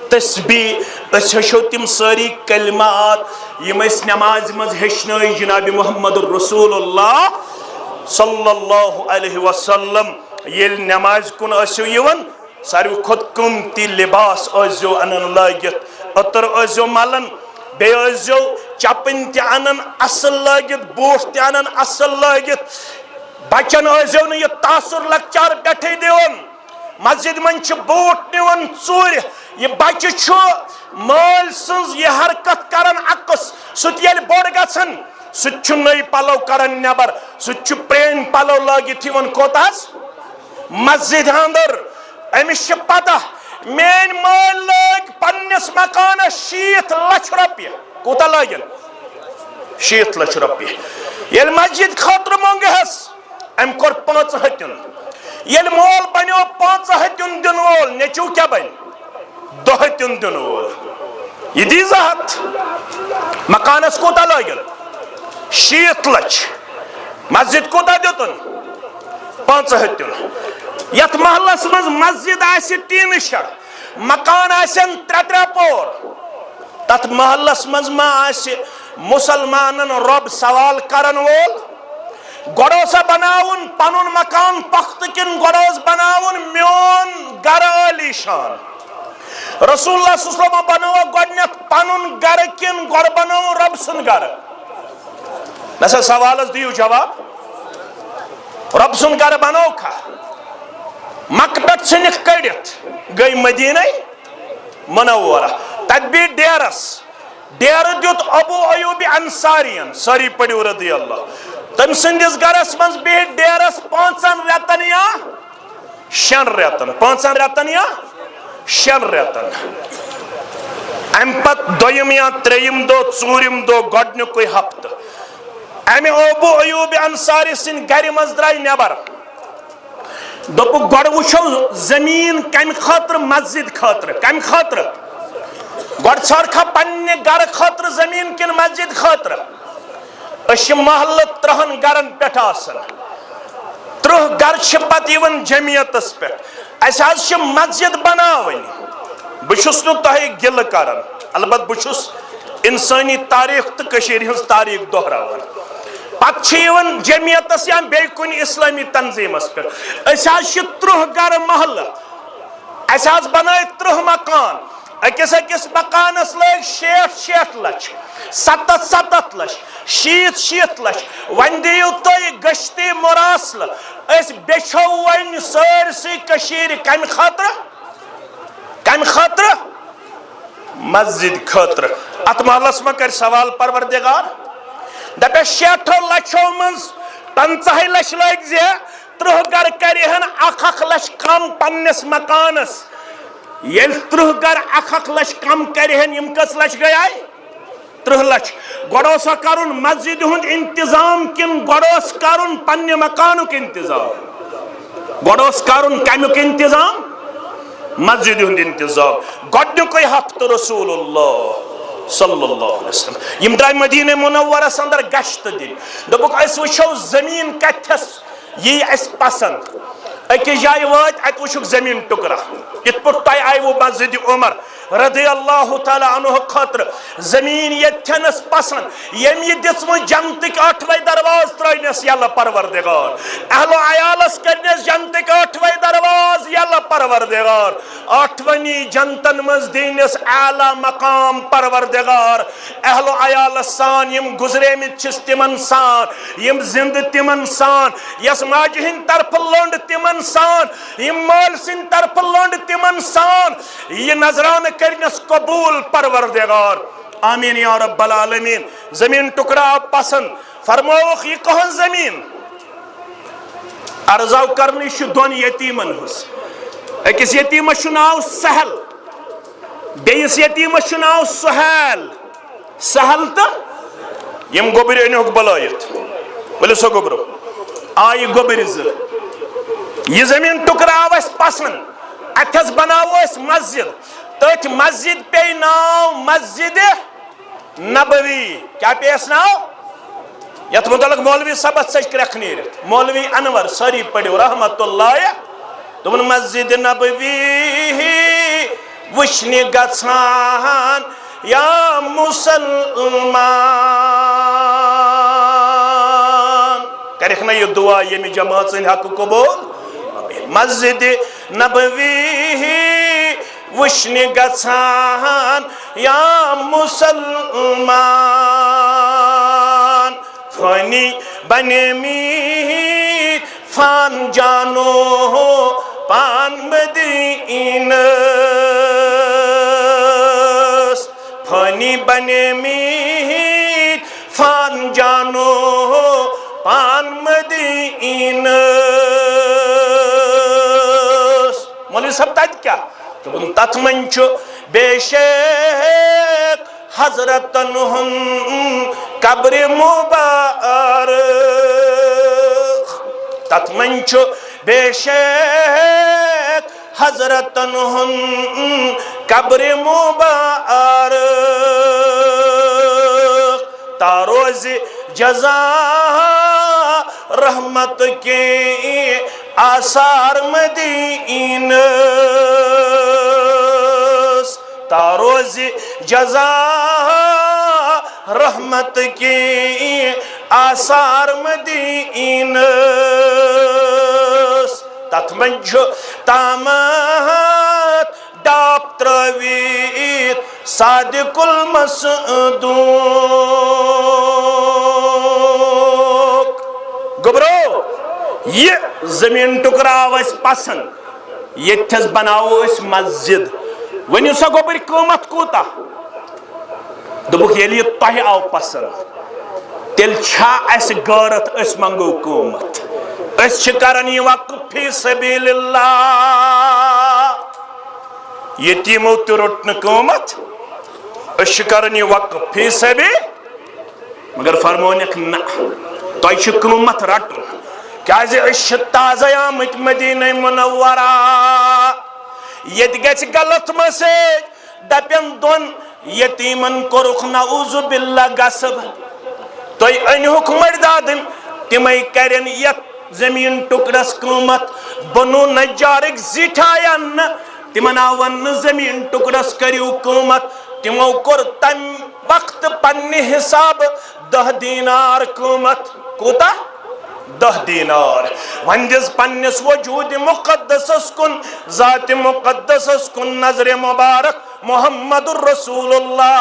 تسبیح اس ہیچھو تم ساری کلمات یم اس نماز مز ہیچھنائی جناب محمد الرسول اللہ صلی اللہ علیہ وسلم یل نماز کن اسو یون ساروی خود قیمتی لباس ازیو انن لاگت عطر ازیو ملن بے ازیو چپن تہ انن اصل لاگت بوٹ تہ انن اصل لاگت بچن ازیو نہ یہ تاثر لکچار پٹھے دیون مسجد من چھ بوٹ نیون ژور یہ بچہ چھ مال سنز یہ حرکت کرن عکس سہ یل بوڑ گژھن سہ چھ نئی پلو کرن نبر سہ چھ پرین پلو لاگت یون کوتاس مسجد اندر امس چھ پتہ مین مال لگ پنس مکانس 60 لچھ رۄپیہِ کوتاہ لاگن 60 لچھ رۄپیہِ یل مسجد خاطر مونگہس ام کور 5 ہتن یل مول بنیو 5 ہتن دن وول نیچو کیا بن 2 ہتن دن وول یہ دی زہت مکانس کوتاہ لاگن 60 لچھ مسجد کوتاہ دیتن 5 ہتن یت محلس مز مسجد آسی ٹین شڑ مکان آسن 3 پور تت محلس مز ما آسی مسلمانن رب سوال کرن وول گوڑو سا بناون پنن مکان پخت کن گوڑوس بناون میون گر عالی شان رسول اللہ صلی اللہ علیہ وسلم بنو گوڑنیت پنن گر کن گوڑ بنو رب سن گر نسا سوالس دیو جواب رب سن گر بنو کھا مکبت سنک کڑت گئی مدینہ منورہ تدبی ڈیرس ڈیر دیت ابو ایوب انصارین ساری پڑیو رضی اللہ تم سندس گرس من بہ ڈیرس 5 رتن یا 6 رتن 5 رتن یا 6 رٮ۪تن امہِ پتہٕ دوٚیِم یا ترٛیٚیِم دۄہ ژوٗرِم دۄہ گۄڈنیُکُے ہفتہٕ امہِ ابو ایوب انصاری سٕنٛدِ گرِ منٛز درٛاے نٮ۪بر دوٚپُکھ گۄڈٕ وٕچھو زمیٖن کمہِ خٲطرٕ مسجد خٲطرٕ کمہِ خٲطرٕ گۄڈٕ ژھانڈکھا پننہِ گرٕ خٲطرٕ زمیٖن کِنہٕ مسجد خٲطرٕ أسۍ چھِ محلہٕ 30 گرن پٮ۪ٹھ آسان 30 گرٕ چھِ پتہٕ یِوان جمعیتس پٮ۪ٹھ اَسہِ حظ چھِ مسجد بناوٕنۍ بہٕ چھُس نہٕ تۄہہِ گِلہٕ کران البتہ بہٕ چھُس انسٲنی تاریخ تہٕ کٔشیٖرِ ہٕنٛز تاریخ دۄہراوان پتہٕ چھِ یِوان جمعیتس یا بیٚیہِ کُنہِ اسلٲمی تنظیٖمس پٮ۪ٹھ أسۍ حظ چھِ 30 گرٕ محلہٕ اَسہِ حظ بنٲے 30 مکان أکِس أکِس مکانس لٲگۍ 60 لچھ 70 لچھ 60 لچھ وۄنۍ دِیِو تُہۍ گٔشتی مراسلہٕ أسۍ بیچھو وۄنۍ سٲرسٕے کٔشیٖرِ کمہِ خٲطرٕ مسجد خٲطرٕ اتھ محلس منٛز کرِ سوال پروردگار دپیس 60 لچھو منٛز 15 لچھ لٲگۍ زِ 30 گرٕ کرِہن 1 لچھ کم پننِس مکانس ییٚلہِ 30 گرٕ 1 لچھ کم کرِہن یِم کٔژ لچھ گٔیے 30 لچھ گۄڈٕ اوسا کرُن مسجد ہُنٛد انتظام کِنہٕ گۄڈٕ اوس کرُن پننہِ مکانُک انتظام گۄڈٕ اوس کرُن کمیُک انتظام مسجد ہُنٛد انتظام گۄڈنیُکُے ہفتہٕ رسول اللہ صلی اللہ علیہ وسلم یِم درٛاے مدیٖنہ منورس اندر گشت دِنہِ دوٚپُکھ أسۍ وٕچھو زمیٖن کتھس یی اَسہِ پسنٛد أکِس جایہِ وٲتۍ اَتہِ وٕچھُکھ زمیٖن ٹُکرا یِتھ پٲٹھۍ تۄہہِ آیوٕ مسجد عمر رضی اللہ تعالیٰ عنہ خٲطرٕ زمیٖن ییٚتھٮ۪نس پسنٛد ییٚمۍ یہِ دِژمٕژ جنتٕکۍ 8وے درواز ترٲینس یلہٕ پروردگار اہلو عیالس کٔرنس جنتٕکۍ 8وے درواز یلہٕ پروردگار 8ونی جنتن منٛز دِینس اعلیٰ مقام پروردگار اہلو عیالس سان یِم گُزریمٕتۍ چھِس تِمن سان یِم زِندٕ تِمن سان یس ماجہِ ہٕنٛدِ طرفہٕ لٔنٛڈ تِمن سان یِم مٲلۍ سٕنٛدِ طرفہٕ لٔنٛڈ تِمن سان یہِ نظرانہٕ کرنس قبول پروردگار آمین یا رب العالمین زمین ٹکڑا آو پسند فرمووُکھ یہِ کٕہٕنٛز زمیٖن عرض آو کرنہٕ یہِ چھُ 2 یتیٖمن ہٕنٛز أکِس یتیٖمس چھُ ناو سہل بیٚیِس یتیٖمس چھُ ناو سُہیل سہل تہٕ یِم گوٚبٕرۍ أنۍہوکھ بُلٲیِتھ ؤلِو سا گوٚبرو آیہِ گوٚبٕرۍ 2 یہِ زمیٖن ٹُکرٕ آو اَسہِ پسنٛد اتھس بناوو أسۍ مسجد تٔتھۍ مسجد پیٚیہِ ناو مسجد نبوی کیٛاہ پیٚیس ناو یتھ متعلق مولوی صٲبس ژٔج کرٛٮ۪کھ نیٖرِتھ مولوی انور سٲری پٔرِو رحمتہ اللہ دوٚپُن مسجد نبوی وٕچھنہِ گژھان یا مُسلمان کَرٮ۪کھ نہ یہِ دعا ییٚمہِ جمٲژ سٕنٛدۍ حقہٕ قبوٗل مسجد نبوی وٕچھنہِ گژھان یا مُسلمان فٲنی بنیمٕتۍ فان جانو پان مدیٖنس فٲنی بنیمٕتۍ فان جانو پان مدیٖنس مولوی صٲب تتہِ کیٛاہ دوٚپُن تتھ منٛز چھُ بے شک حضرتن ہُنٛد قبرِ مُبارک تتھ منٛز چھُ بے شک حضرتن ہُنٛد قبرِ مُبارک تا روزِ جزا رحمت کے آثار مدینس تا روزِ جزا رحمت کے آثار مدینس تتھ منٛز چھُ تامت ڈاپ ترٲوِتھ صادق المصدوق گوٚبرو یہِ زمیٖن ٹُکرٕ آو اَسہِ پسنٛد ییٚتھٮ۪س بناوو أسۍ مسجد ؤنِو سا گوٚبٕرۍ قۭمتھ کوٗتاہ دوٚپُکھ ییٚلہِ یہِ تۄہہِ آو پسنٛد تیٚلہِ چھا اَسہِ غٲرت أسۍ منٛگو قۭمتھ أسۍ چھِ کران یہِ وقف فی سبیل اللہ یتیمو تہ روٹ قیمت اس کرن یہ وقف فی سبیل مگر فرمونک نہ تہ قیمت رٹن کیاز اس تازہ آمت مدینہ منورہ یت گژھِ غلط مسیج دپن دون یتیمن کورُکھ نعوذ باللہ غصب تُہۍ أنۍہُکھ مردادن تِمے کرن یت زمین ٹکرس قیمت بنو نجارک زیٹھاین نہ تمن آو ون زمین ٹکرس کریو قیمت تمو کور تم وقت پنہ حساب 10 دینار قیمت کوتا 10 دینار ون دس پنس وجود مقدس کن ذات مقدس کن نظر مبارک محمد الرسول اللہ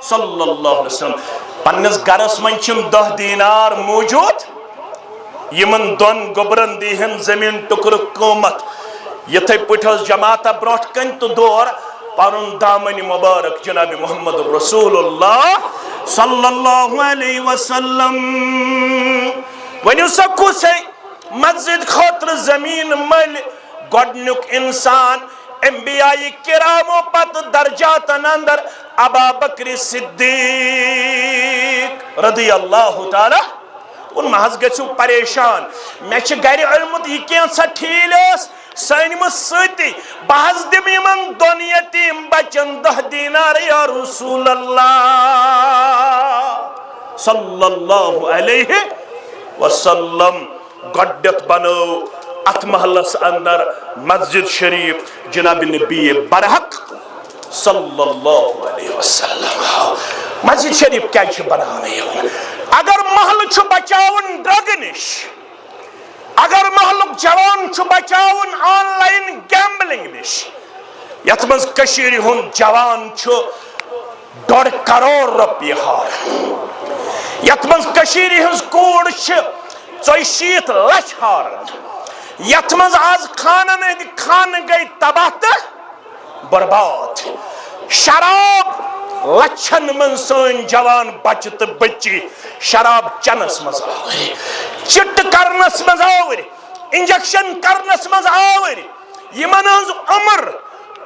صلی اللہ علیہ وسلم پنس گرس من چھم 10 دینار موجود یمن دون گبرن دیہن زمین ٹکر قیمت یتھے پٹھس جماعت برونٹ کن تو دور پرن دامن مبارک جناب محمد رسول اللہ صلی اللہ علیہ وسلم ونیو سا کسے مسجد خاطر زمین مل گوڑنک انسان انبیاء کرامو پت درجاتن اندر ابا بکر صدیق رضی اللہ تعالی ان محض گژھو پریشان میں چھ گھر علمت یہ کینسا ٹھیل اس سینمس ستی بحث دم یمن دون یتیم بچن 10 دینار یا رسول اللہ صلی اللہ علیہ وسلم گڈت بنو ات محلس اندر مسجد شریف جناب نبی برحق صلی اللہ علیہ وسلم مسجد شریف کیا چھ بنانے اگر محل چھ بچاون ڈرگ نش اگر محلک جوان چھ بچاون آن لائن گیمبلنگ نش یت مز کشیر ہن جوان چھ 1.5 کروڑ روپیہ ہار یت مز کشیر ہنز کوڑ چھ 60 لچھ ہار یت مز آز خانن ہند خان گئی تباہ تہ برباد شراب لچھن من سن جوان بچ تو بچی شراب چنس مز آوری چٹ کرنس مز آوری انجیکشن کرنس مز آوری یمن ہنز عمر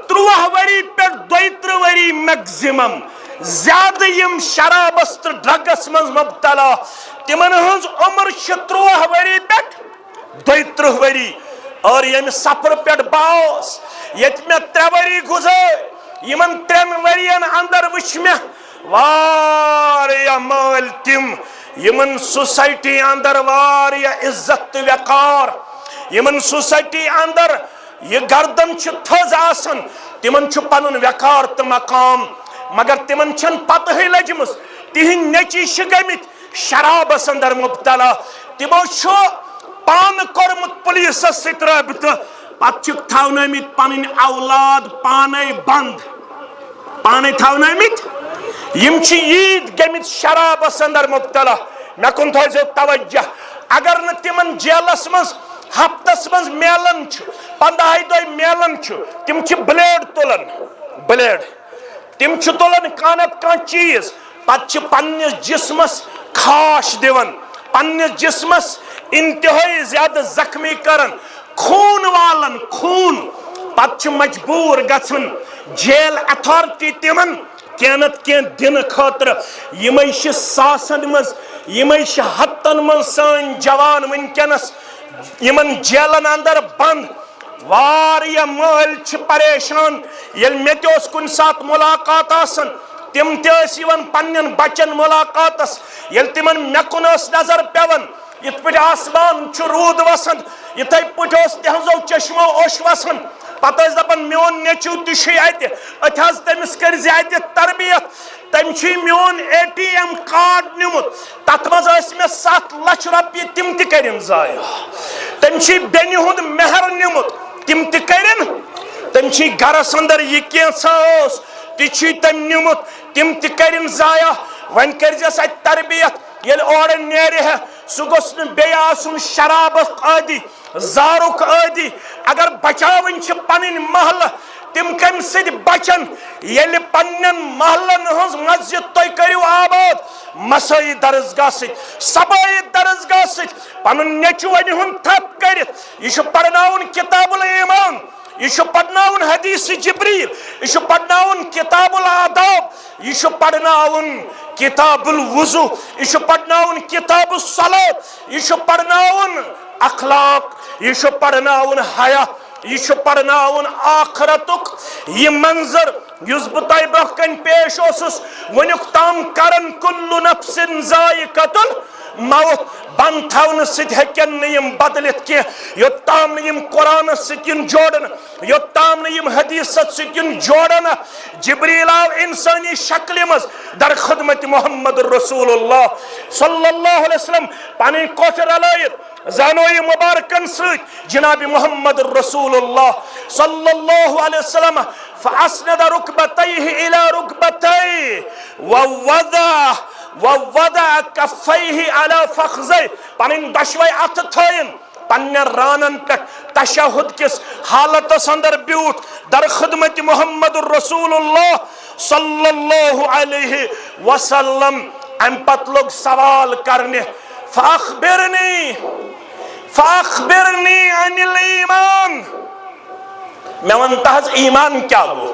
30 وری پر 32 وری میکزیمم زیادہ یم شرابس تو ڈرگس مز مبتلا تمن ہنز عمر 30 وری پر 32 وری اور یم سفر پر باس یت میں 3 وری گزر یمن 3 ورین اندر وچ میں واریا مال تم یمن سوسائٹی اندر واریا عزت وقار یمن سوسائٹی اندر یہ گردن چھ تھز آسن تمن چھ پنن وقار تو مقام مگر تمن چھن پتہ ہی لجمس تہن نیچی گمت شرابس اندر مبتلا تمو چھ پان کورمت پولیس ست رابطہ پتہ چھک تھونامت پنن اولاد پانے بند پانے تھونامت یم چھ عید گمت شرابس اندر مبتلا مے کن تھو توجہ اگر نہ تمن جیلس مز ہفتس مز میلن 15 دہ میلن تم چھ بلیڈ تلن بلیڈ تم چھ تلن کانت کان چیز پتہ چھ پننس جسمس کھاش دیون پننس جسمس انتہائی زیادہ زخمی کرن خون والن خون پتہ چھ مجبور گژھن جیل اتھارٹی تمن کینت کین دن خاطر یمے چھ ساسن مز یمے چھ ہتن مز سن جوان ونکینس یمن جیلن اندر بند واریا مال چھ پریشان یل مے تہ کن سات ملاقات آسن تم تہ یون پنن بچن ملاقاتس یل تمن مے کن نظر پیون یت پہ آسمان چھ رود وسن یتھے پہ تہذو چشمو اوش وسن پتہ دپان میون نیچو تہ ات تمس کر اتہ تربیت تم میون ATM کارڈ نمت تت مز میں 7 لچھ روپیہ تم تہ کرن ضائع تم بینہ ہند مہر نمت تم تہ کرن تم گرس اندر یہ کینسا تہ تم نمت تم تہ کرن ضائع ون کرزس ات تربیت یل اور نیرہ سہ گوس نہ بیہ آسن شرابک عادی زارک عادی اگر بچاون چھ پنن محلہ تم کم سد بچن یل پنن محلن ہز مسجد تہ کرو آباد مسائی درسگاہ ست صبائی درسگاہ ست پنن نیچو ان ہن تھپ کرت یہ پرناون کتاب الایمان یہ پڑھناون حدیث جبریل، یہ پڑھناون کتاب الآداب، یہ پڑھناون کتاب الوضو، یہ پڑھناون کتاب الصلاۃ، یہ پڑھناون اخلاق، یہ پڑھناون حیا، یہ پڑھناون آخرتک یہ منظر یس بہ تہ برونٛہہ کن پیش اوسُس ونیُک تام کرن کل نفس ذائقۃ الموت بند تھاونہٕ سۭتۍ ہیٚکن نہٕ یِم بدلِتھ کینٛہہ یوٚتام نہٕ یِم قرآنس سۭتۍ یِن جوڑنہٕ، یوٚتام نہٕ یِم حدیثس سۭتۍ یِن جوڑنہٕ۔ جبریل آو انسانی شکلہِ منٛز در خدمت محمد رسول اللہ صلی اللہ علیہ وسلم پنٕنۍ کوٹھ رلٲیِتھ زانوی مبارکن سۭتۍ جناب محمد رسول اللہ صلی اللہ علیہ وسلم فاسند رکبتیہ الی رکبتیہ ووضع کفیہ علی فخذیہ پنٕنۍ دۄشوے اتھٕ تھٲیِن پننٮ۪ن رانن پٮ۪ٹھ تشہد کس حالتس اندر بیوٗٹھ در خدمت محمد رسول اللہ صلی اللہ علیہ وسلم۔ امہ پتہٕ لوگ سوال کرنہِ فاخبرنی عن الایمان، میں ون تحز ایمان کیا گو؟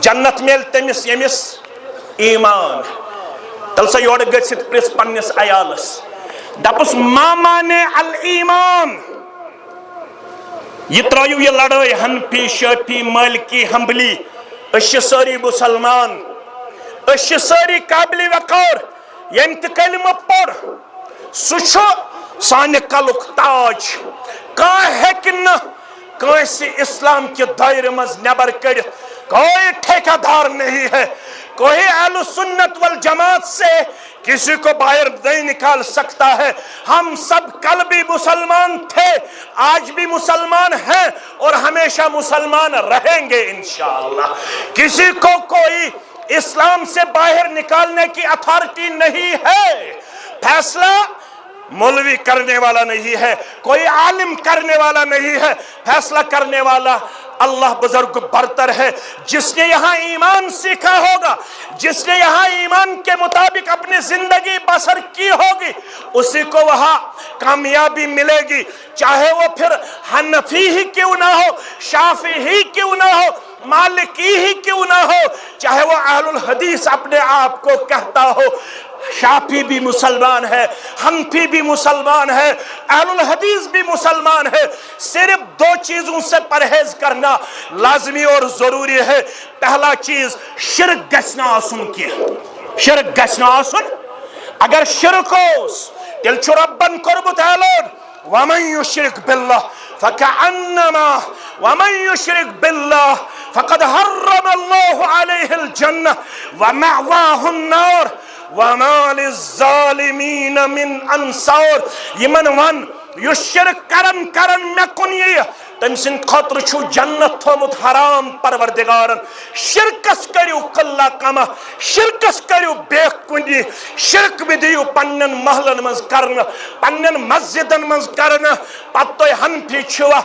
جنت میل تمس یمس ایمان۔ تل سا یور گژھِتھ پرژھ پننس عیالس دپس ما مانے الایمان۔ یہ ترٲیِو یہ لڑٲے حنفی شافی مالکی حنبلی، أسۍ چھِ سٲری مسلمان، أسۍ چھِ سٲری قابل وقار، ییٚمۍ تہِ کلمہٕ پوٚر سُہ چھُ سانہِ کلُک تاج۔ کانٛہہ ہیٚکہِ نہٕ کٲنٛسہِ اسلام کے دائرے منٛز نٮ۪بر کٔڑِتھ، کوئی ٹھیکہ دار نہیں ہے، کوئی اہل سنت والجماعت سے کسی کو باہر نہیں نکال سکتا ہے۔ ہم سب کل بھی مسلمان تھے، آج بھی مسلمان ہیں اور ہمیشہ مسلمان رہیں گے انشاءاللہ۔ کسی کو کوئی اسلام سے باہر نکالنے کی اتھارٹی نہیں ہے۔ فیصلہ مولوی کرنے والا نہیں ہے، کوئی عالم کرنے والا نہیں ہے، فیصلہ کرنے والا اللہ بزرگ برتر ہے۔ جس نے یہاں ایمان سیکھا ہوگا، جس نے یہاں ایمان کے مطابق اپنی زندگی بسر کی ہوگی، اسی کو وہاں کامیابی ملے گی، چاہے وہ پھر حنفی ہی کیوں نہ ہو، شافعی ہی کیوں نہ ہو، مالکی ہی کیوں نہ ہو، چاہے وہ اہل الحدیث اپنے آپ کو کہتا ہو۔ شافعی بھی مسلمان ہے، حنفی بھی مسلمان ہے، اہل الحدیث بھی مسلمان ہے۔ صرف دو چیزوں سے پرہیز کرنا لازمی اور ضروری ہے۔ پہلا چیز شرک گژھِ نہٕ آسُن کینٛہہ، شرک گژھِ نہٕ آسُن۔ اگر شرک اوس تیٚلہِ چھُ رۄبن کوٚرمُت اعلان وَمَن یُشرِک بِاللہ فَکَأَنَّمَا وَمَن یُشرِک بِاللہ فَقَدْ حَرَّمَ اللَّهُ عَلَيْهِ الْجَنَّةَ وَمَأْوَاهُ النَّارُ وَمَا لِلظَّالِمِينَ مِنْ أَنصَارٍ۔ یمن ون یُس شرک کرن مے کُن یِیہِ تٔمۍ سٕنٛدِ خٲطرٕ چھُ جنت تھوٚومُت حرام پروردگارن۔ شرکس کٔرِو قلہ کمہ، شرکس کٔرِو بے کُنی، شرک بھی دِیِو پننٮ۪ن محلن منٛز کرنہٕ، پننٮ۪ن مسجدن منٛز کرنہٕ۔ پتہٕ تُہۍ حنفی چھِوا،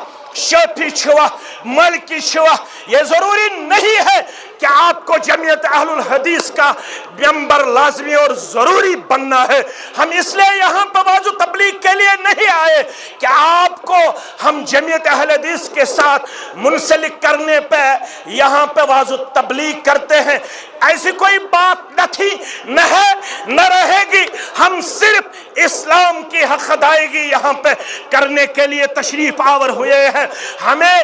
شافعی چھِوا، مالکی چھِوا، یہ ضروری نہیں ہے کہ آپ کو جمعیت اہل الحدیث کا ممبر لازمی اور ضروری بننا ہے۔ ہم اس لیے یہاں پہ واضح تبلیغ کے لیے نہیں آئے کہ آپ کو ہم جمعیت اہل حدیث کے ساتھ منسلک کرنے پہ یہاں پہ واضح تبلیغ کرتے ہیں، ایسی کوئی بات نہ تھی، نہ ہے، نہ رہے گی۔ ہم صرف اسلام کی حق ادائیگی یہاں پہ کرنے کے لیے تشریف آور ہوئے ہیں۔ ہمیں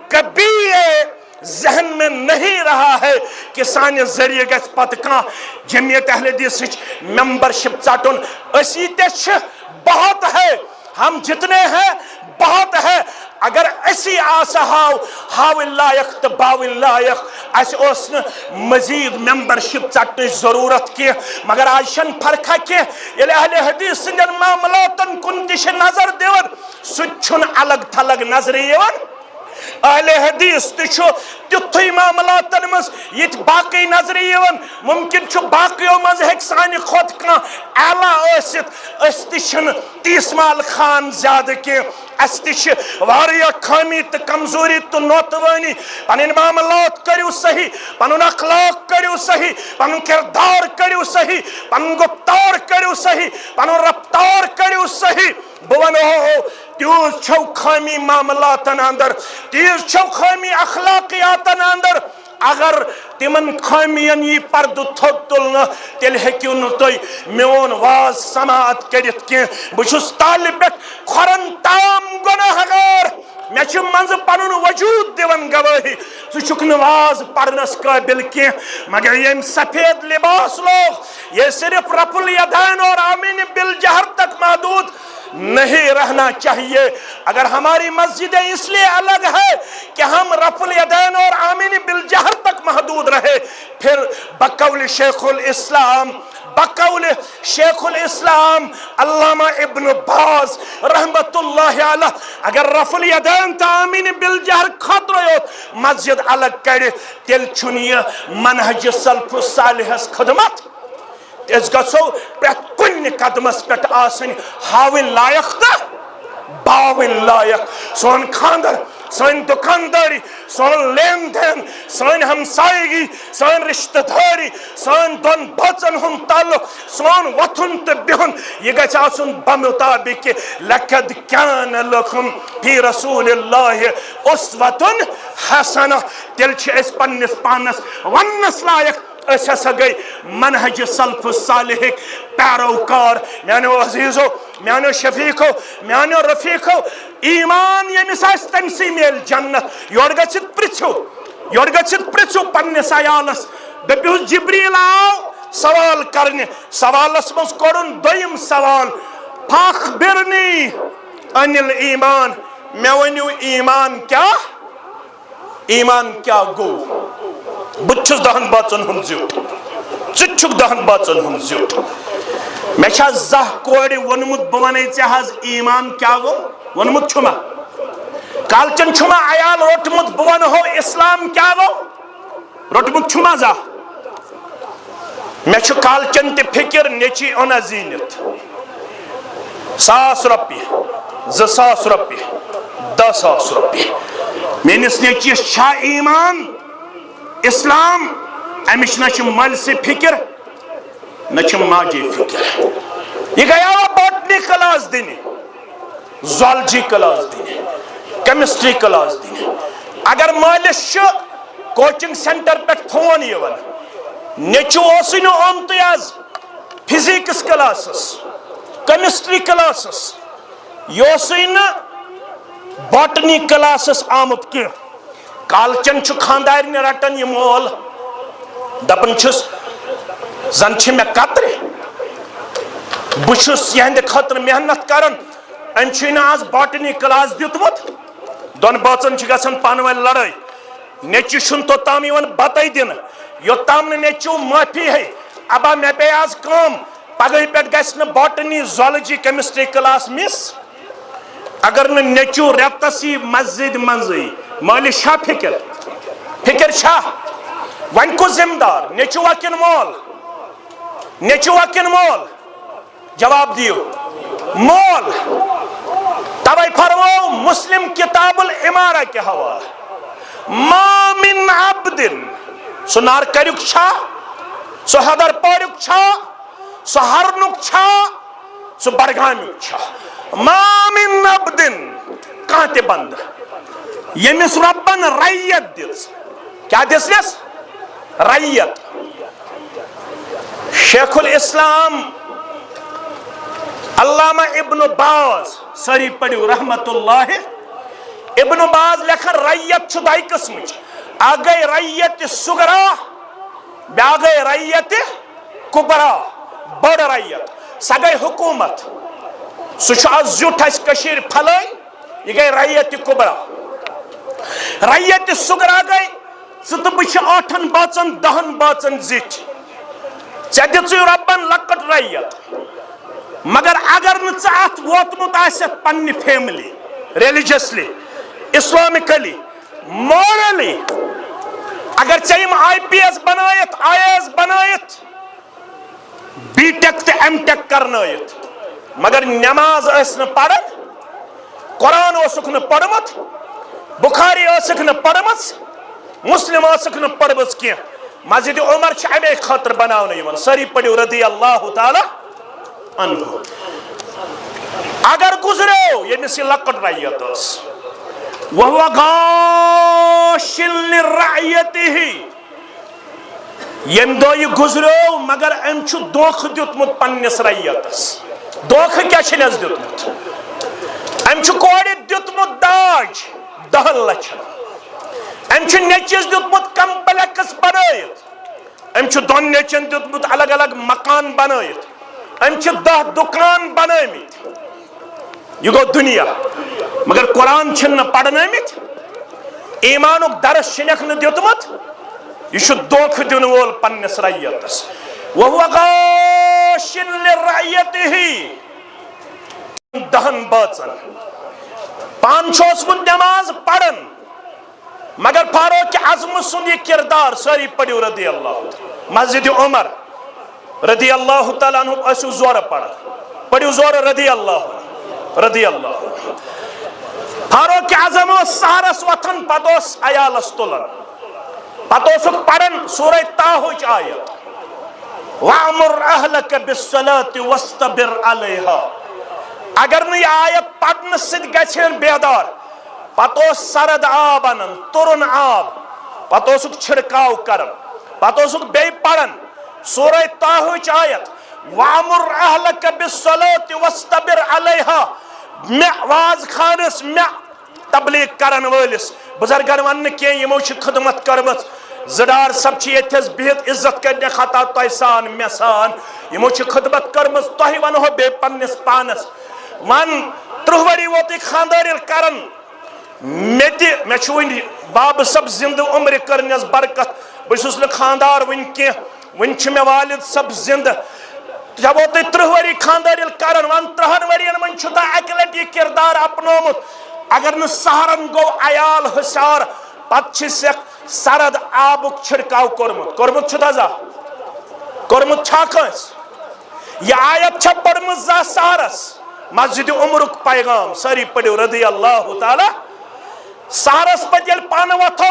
کبھی یہ ذہن میں نہیں رہا ہے کہ سانے ذریعے گژھِ پتہٕ کانٛہہ جمعیت اہل حدیثٕچ ممبرشپ ژٹُن۔ أسی تے چھِ، بہت ہے، ہم جتنے ہیں بہت ہے۔ اگر اسی آسا ہاو لائق تو باو لائق، اس اوس نہ مزید ممبرشپ ژٹنٕچ ضرورت کی، مگر آج چھن فرقہ کی۔ ییٚلہِ اہل حدیث سٕنٛدٮ۪ن معاملاتن کُن تہِ چھِ نظر دِوان، سُہ تہِ چھُنہٕ الگ تھلگ نظرِ یِوان۔ اہل حدیث تہِ چھُ تیُتھُے معاملاتن منٛز ییٚتہِ باقٕے نظرِ یِوان۔ ممکن چھُ باقیو منٛز ہیٚکہِ سانہِ کھۄتہٕ کانٛہہ اعلیٰ ٲسِتھ، أسۍ تہِ چھِنہٕ تیٖس مال خان زیادٕ کینٛہہ، اَسہِ تہِ چھِ واریاہ خٲمی تہٕ کمزوری تہٕ نوتوٲنی۔ پنٕنۍ معاملات کٔرِو صحیح، پنُن اخلاق کٔرِو صحیح، پنُن کردار کٔرِو صحیح، پنُن گفتار کٔرِو صحیح، پنُن رفتار کٔرِو صحیح۔ بہٕ ونہو تیوز چھو خامی معاملاتن اندر تیز چھو خامی اخلاقیاتن اندر اگر تمن خامین یہ پرد تھوت تلنا تیل ہیکیو نو توی میون واز سماعت کرت کی بچھس طالب کھرن تام گناہ گار میں چھ منز پنن وجود دیون گواہی تو چک نواز پڑھنس قابل کی مگر یہ سفید لباس لوگ یہ صرف رفع الیدین اور آمین بالجہر تک محدود نہیں رہنا چاہیے اگر ہماری مسجدیں اس لیے الگ ہے کہ ہم رفع الیدین اور آمین بالجہر تک محدود رہے پھر بقول شیخ الاسلام علامہ ابن باز رحمت اللہ علیہ اگر رفع الیدین تا آمین بالجہر خطر ہوت مسجد الگ کرے تیل چھنیے منہج سلف الصالح خدمت اس گسو پرت کن قدمس پٹ آسن ہاوین لائق تا باوین لائق سون خاندر سون دکانداری سون لین دین سون ہمسائیگی سون رشتہ داری سون دون بچن ہم تعلق سون وطن تبہن یہ گچ آسن بمطابق لقد کان لکم فی رسول اللہ اسوۃ حسنہ تیل چھ اس پنس پانس ونس لائق اس ہسا گئی منہج سلف الصالح پیروکار میانو عزیزو میانو شفیقو میانو رفیقو ایمان یمس آس تمسی میل جنت یور گژھِتھ پرژھو پننس عیالس دپیوس جبریل آو سوال کرنے سوالس مز کوٚرُن دوٚیِم سوال فاخبرنی عن الایمان مے ؤنِو ایمان کیا گو بہٕ چھُس 10 بٲژن ہُنٛد زیُٹھ ژٕ چھُکھ 10 بٲژن ہُنٛد زیُٹھ مےٚ چھا زانٛہہ کورِ ووٚنمُت بہٕ وَنے ژےٚ حظ ایمان کیا گو ووٚنمُت چھُما کالچن چھُما عیال روٚٹمُت بہٕ وَنہو اسلام کیا گو روٚٹمُت چھُما زانٛہہ مےٚ چھُ کالچن تہِ فِکر نیٚچی اوٚنا زیٖنِتھ 1000 رۄپیہِ 2000 رۄپیہِ 10,000 رۄپیہِ میٲنِس نیٚچوِس چھا ایمان اسلام امش نہ مل سے فکر نہ ماجے فکر یہ گیا باٹنی کلاس دن زالجی کلاس دن کیمسٹری کلاس دن اگر مالس کوچنگ سینٹر پہ فون نیچو اسی نو آمت آز فزکس کلاسس کیمسٹری کلاسس یہ اسی نا باٹنی کلاسس آمت کی کالچن خاندارن رٹن یہ مول دپن چھس زن چھ میں قطر بہس یہند خاطر محنت کرن ان آز باٹنی کلاس دیتمت دون بٲژن گژھان پانہٕ ؤنۍ لڑٲے نیچو چھُنہٕ توٚتام یِوان بتائی دن یوٚتام نہٕ نیچو معافی ہے ابا مے پے آز کٲم پگہہ پٮ۪ٹھ گژھِ نہٕ باٹنی زالجی کیمسٹری کلاس مس اگر نہ نیچو رٮ۪تس یی مسجد منٛزٕے مالس چھا فکر چھا ون کو ذمہ دار نیچوا کن مول جواب دیو مول توے فرمو مسلم کتاب الامارہ کے حوالہ ما من عبد سو نار کریک چھا سو حدر پوریک چھا سو ہرنک چھا سو برگامیک چھا ما من عبد کانتے بند یمس ربن ریت دس کیا دس ریت شیخ الاسلام علامہ ابن باز سری پڑھو رحمت اللہ ابن باز لکھن ریت چھ دائی قسم آگئی ریت سگرا بیاگئی ریت کبرا بڑ ریت سگئی حکومت سوچ آز زیوٹ اس کشیر پھلائی یہ گئی ریت کبرا ریت سگرا گئی ست بچ 8 بٲژن 10 بٲژن زِٹھ ژے دِژٕے رۄبن لۄکٕٹ ریت مگر اگر نہٕ ژٕ اتھ ووتمُت آسٮ۪تھ پننہِ فیملی ریلیجسلی اسلامکلی مورلی اگر ژےٚ یِم IPS بنٲیِتھ IAS بنٲیِتھ B.Tech تہٕ M.Tech کرنٲیِتھ مگر نماز ٲسۍ نہٕ پران قرآن اوسُکھ نہٕ پوٚرمُت بخاری ٲسٕکھ نہٕ پٔرمٕژ مسلم ٲسٕکھ نہٕ پٔرمٕژ کینٛہہ مسجد عمر چھِ اَمے خٲطرٕ بناونہٕ یِوان سٲری پٔرِو رضی اللہ تعالیٰ عنہ اگر گزرو یمس یہ لکٹ رعیت وهو غاش لرعیته یم دو یہ گزرو مگر ام چھ دوکھ دیتمت پنس رعیتس دوکھ کیا چھنس دیتمت ام چھ کوڑ دیتمت داج 10 لچھن ام چھ نیچس دیتمت کمپلیکس بنائیت ام چھ دون نیچن دیتمت الگ الگ مکان بنائیت ام چھ 10 دکان بنائیت یہ گو دنیا مگر قرآن چھن پڑھنامت ایمانک درس چھنک نہ دیتمت یہ دوکھ دن وول پنس رعیتس وهو غاش لرعیته 10 بٲژن پان چھوسمت نماز پڑھن مگر فاروق اعظم سند یہ کردار ساری پڑھو رضی اللہ مسجد عمر رضی اللہ تعالیٰ عنہ اسو زور پڑھو زور رضی اللہ فاروق اعظم سہرس وتھن پتوس عیالس تلن پتوسک پڑھن سورہ طٰہٕچ آیت وَأْمُرْ أَهْلَكَ بِالصَّلَاةِ وَاسْتَبِرْ عَلَيْهَا اگر نہ یہ آیت پڑھن سۭتۍ گژھن بیدار پتوس سرد آب انن ترن آب پتوسک چھڑکاو کرن پتوسک بیٚیہِ پڑھن سورہ طٰہٕچ آیت وَأْمُرْ أَهْلَكَ بِالصَّلَاةِ وَاسْتَبِرْ عَلَيْهَا میں واز خانس میں تبلیغ کرن وٲلس بزرگن ون کی یمو خدمت کرمت زڈار سب یتھس بہت عزت کرنے خطا تہ سان مے سان یمو خدمت کرمز تہ ونہو بے پنس پانس ون 30 ؤری ووت خاندار کرن مے ون باب صب زند عمر کرنس برکت بس نا خاندار ون کی ون مے والد صب زند جب وہ 30 ؤری خاندار کرن ون 30 ورین من چھتا اکہ لٹ یہ کردار اپنومت اگر نہ سہرن گو عیال حسار پت سیک سرد آبک چھڑکاو کورمت چھتا زا کورمت چھا کنس یہ آیت چھا پڑھمت زا سہرس مسجد عمرک پیغام ساری پڑھو رضی اللہ تعالی سہرس پت یل پان وتھو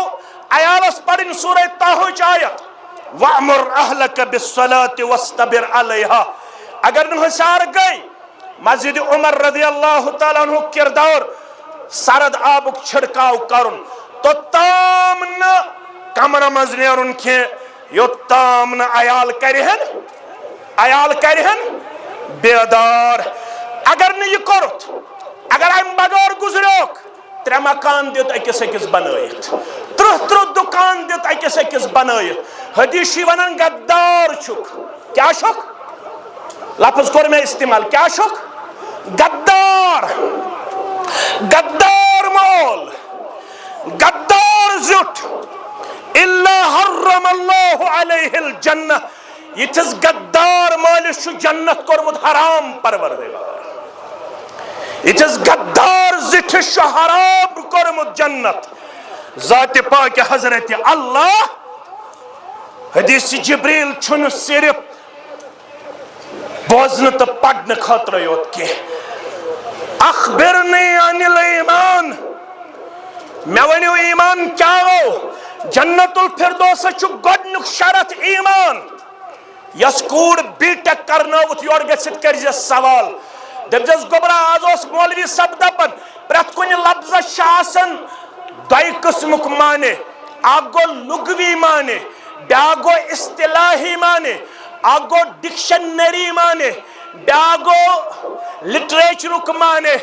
عیالس پڑھن سورہ طٰہٕچ آیت وَأْمُرْ أَهْلَكَ بِالصَّلَاةِ وَاسْتَبِرْ عَلَيْهَا اگر نہ حسار گئی مسجد عمر رضی اللہ تعالیٰ عنہ کردار سرد آبک چھڑکاو کرن تو تام نہ کمرہ مز نیرن کی یو تام نہ عیال کرہن بیدار اگر نہ یہ کرت اگر ام بغیر گزروک 3 مکان دیت اکس بنائیت 30 دکان دیت اکس بنائیت حدیث ونان غدار چھک کیا چھک لفظ کور میں استعمال کیا چھک غدار مول غدار زٹ الا حرم اللہ علیہ الجنہ یتس غدار مالس جنت کورمت حرام پروردگار یتس غدار زٹس حرام کورمت جنت ذات پاک حضرت اللہ حدیث جبریل چھن صرف بوزن تو پڑھنے خاطر یوت کی اخبرنی عن الایمان میں ونیو ایمان کیا ہو جنت الفردوس چھ گۄڈنیُک شرط ایمان یس کوڑ بی ٹیک کرناوت یور گژھِتھ کٔرزِ سوال دپزس گوبرا آز اوس مولوی صاحب دپان پرٛٮ۪تھ کُنہِ لفظس چھِ آسان 2 قٕسمُک معنی اکھ گوٚو لغوی معنی بیٛاکھ گوٚو اصطلاحی معنی اکھ گوٚو ڈکشنری معنی بیٛاکھ گوٚو لٹریچرُک معنی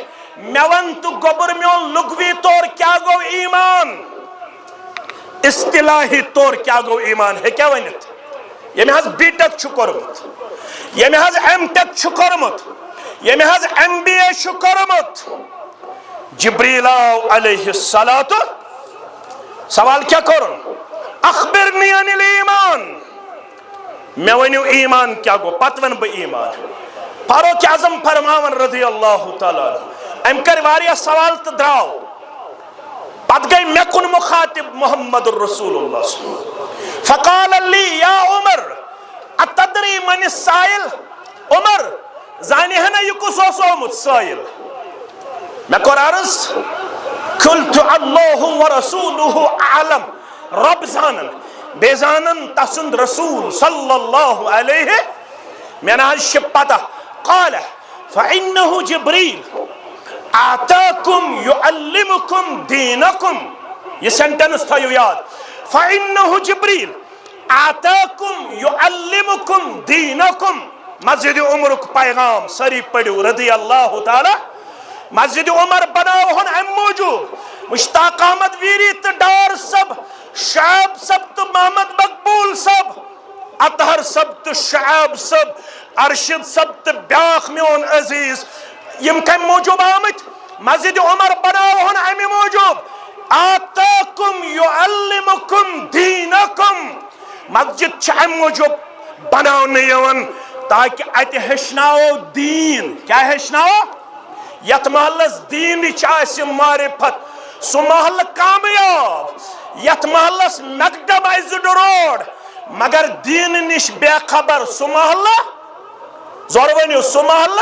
مے ون تو گوبر میون لغوی طور کیا گو ایمان اصطلاحی طور کیا گو ایمان ہے کیا ونت یہ حظ بی ٹیک کورمت یہ حظ ایم ٹیک کورمت یہ حظ ایم بی اے کورمت جبریل علیہ الصلوۃ سوال کیا کرن اخبرنی عن الایمان میں ونیو ایمان کیا گو پت ون بہ ایمان فاروق اعظم فرماون رضی اللہ تعالی عنہ ام کر واریہ سوال تو دراو پت گئی میں کن مخاطب محمد الرسول اللہ صلی اللہ علیہ وسلم فقال لی یا عمر اتدری من السائل عمر زانی ہے نا یہ کس اوسومت سائل میں کر عرض قلت اللہ ورسولہ اعلم رب زانن بے زانن تسند رسول صلی اللہ علیہ میں نے شپتا قال فإنه جبریل آتاکم یعلمکم دینکم، یہ سینٹنس تھایو یاد، فإنہ جبریل آتاکم یعلمکم دینکم، مسجد عمر کو پیغام سری پڑھو رضی اللہ تعالی. مسجد عمر بناو ہن ام موجود مشتاق احمد ویری تو ڈار سب، شعیب سب تو محمد مقبول سب، اطہر سب تو شعیب سب، ارشد سب تو بیاخ میون عزیز، یم کم موجود آمت مسجد عمر بناو ہن ام موجود. آتاکم یعلمکم دینکم، مسجد چھ ام موجود بناو نیون تاکہ ات ہشناو دین. کیا ہشناو؟ یت محلس دین چاہے معرفت، سو محل کامیاب. یت محلس مقدم ازڈ روڈ مگر دین نش بے خبر، سو محل زور ونیو، سو محل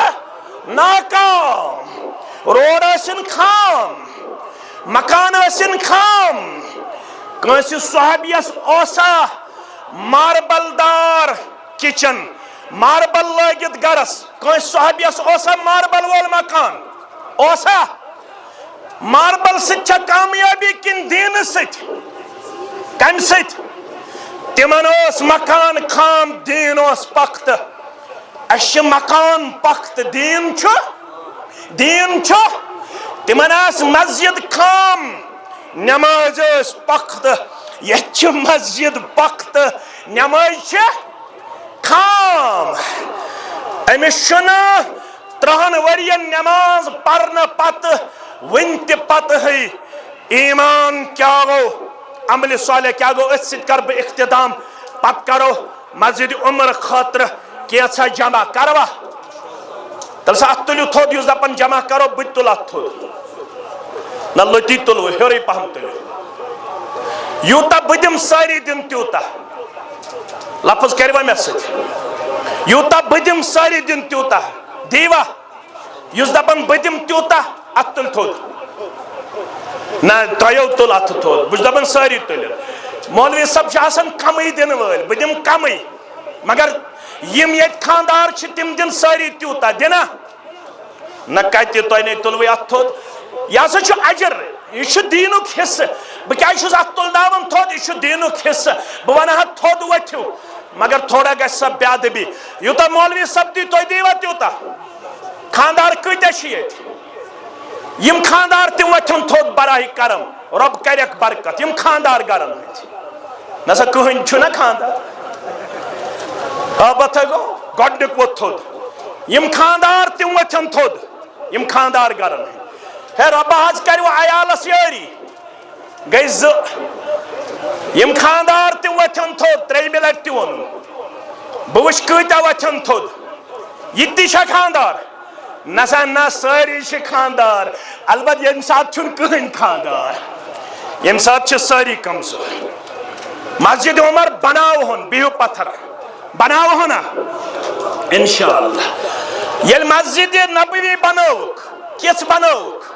ناکام. روڈ ٲسِن خام، مکان ٲسِن خام. کٲنٛسہِ صحابیس اوسا ماربل دار کچن، ماربل لٲگِتھ گرس، کٲنٛسہِ صحابیس اوسا ماربل وول مکان اوسا؟ ماربل سۭتۍ چھا کامیابی کِنہٕ دیٖنہٕ سۭتۍ؟ کمہِ سۭتۍ؟ تِمن اوس مکان خام، دیٖن اوس پختہٕ. اَسہِ چھِ مکان پختہٕ، دیٖن چھُ؟ دیٖن چھُ؟ تِمن آسہٕ مسجد خام، نماز ٲس پختہٕ. ییٚتہِ چھِ مسجد پختہٕ، نماز چھِ خام. أمِس چھُنہٕ 30 ؤرین نماز پرنہٕ پتہٕ وُنہِ تہِ پتہٕ ہے ایمان کیٛاہ گوٚو، عملِ صالح کیٛاہ گوٚو. أتھۍ سۭتۍ کر بہٕ اختتام، پتہٕ کرو مسجد عمر خٲطرٕ کینٛژھا جمع. کروا؟ تیٚلہِ سا اتھ تُلِو تھوٚد، یُس دپان جمع کرو بہٕ تہِ تُلہٕ اتھ تھوٚد. نہ لٔتی تُلوٕ، ہیوٚرُے پہم تُلِو. یوٗتاہ بہٕ دِمہٕ سٲری دِن تیوٗتاہ. لفظ کروا مےٚ سۭتۍ؟ یوٗتاہ بہٕ دِمہٕ سٲری دِن تیوٗتاہ. دیٖوا؟ یُس دپان بہٕ دِمہٕ تیوٗتاہ اتھ تُل تھوٚد. نہ تۄہیو تُل اتھ تھوٚد، بہٕ چھُس دپان سٲری تُلِو. مولوی صٲب چھِ آسان کمٕے دِنہٕ وٲلۍ، بہٕ دِمہٕ کمٕے، مگر یم ییٚتہِ خاندار چھِ تِم دِن سٲری تیوٗتاہ. دِنا؟ نہ کتہِ، تۄہہِ نے تُلوٕے اتھ تھوٚد. یہِ ہسا چھُ اجر، یہِ چھُ دیٖنُک حصہٕ. بہٕ کیٛازِ چھُس اتھ تُلناوان تھوٚد؟ یہِ چھُ دیٖنُک حصہٕ. بہٕ ونہٕ ہا تھوٚد ؤتھِو، مگر تھوڑا گژھِ سا بے ادبی. یوٗتاہ مولوی صٲب دی تُہۍ دیٖوا تیوٗتاہ؟ خاندار کۭتیاہ چھِ ییٚتہِ؟ یم خاندار تہِ ؤتھن تھوٚد براہ کرم، رۄب کریکھ برکت. یم خاندار گرن ہٕنٛدۍ نسا کٕہٕنۍ چھُنہ خاندار؟ آبتھے گوٚو گۄڈنیُک ووٚتھ تھوٚد. یم خاندار تہِ ؤتھن تھوٚد، یم خاندار گرن ہٕنٛدۍ. ہے رۄبہ حظ کرِوٕ عیالس یٲری، گٔے 2. یم خاندار تہِ ؤتھن تھوٚد، 3مہِ لٹہِ تہِ ووٚنُم. بہٕ وٕچھ کۭتیاہ ؤتھن تھوٚد. یہِ تہِ چھا خاندار؟ نسا نہ، سٲری چھِ خاندار، البتہ ییٚمہِ ساتہٕ چھُنہٕ کٕہٕنۍ خاندار، ییٚمہِ ساتہٕ چھِ سٲری کمزور. مسجد عمر بناوہون، بِہِو پتھر بناوہون نا انشاءاللہ. ییٚلہِ مسجد نبوی بنٲوٕکھ، کِژھ بنٲوٕکھ؟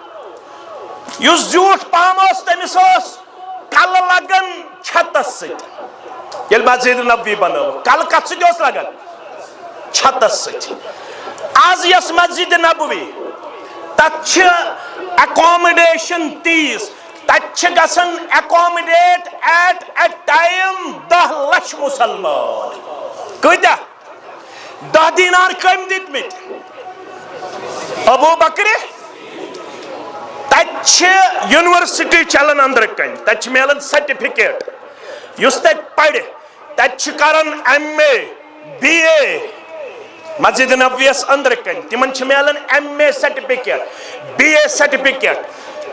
یُس زیوٗٹھ پہم اوس تٔمِس اوس کلہٕ لگان چھتس سۭتۍ. ییٚلہِ مسجد نبوی بنٲوٕکھ، کلہٕ کتھ سۭتۍ اوس لگان؟ چھتس سۭتۍ. آز یس مسجد نبوی تت چھِ ایکومڈیشن تیٖژ، تتہِ چھِ گژھان ایکومڈیٹ ایٹ اے ٹایم 10 لچھ مسلمان. کۭتیاہ؟ 10 دینار کٔمۍ دِتمٕتۍ؟ ابوٗ بکرِ. تتہِ چھِ یونیورسٹی چلان أنٛدرٕ کَنۍ، تتہِ چھِ میلان سرٹِفکیٹ. یُس تتہِ پرِ تتہِ چھِ کران MA BA. مسجد نبویس أنٛدرٕ کَنۍ تِمن چھِ میلان MA سرٹِفکیٹ، BA سرٹِفکیٹ.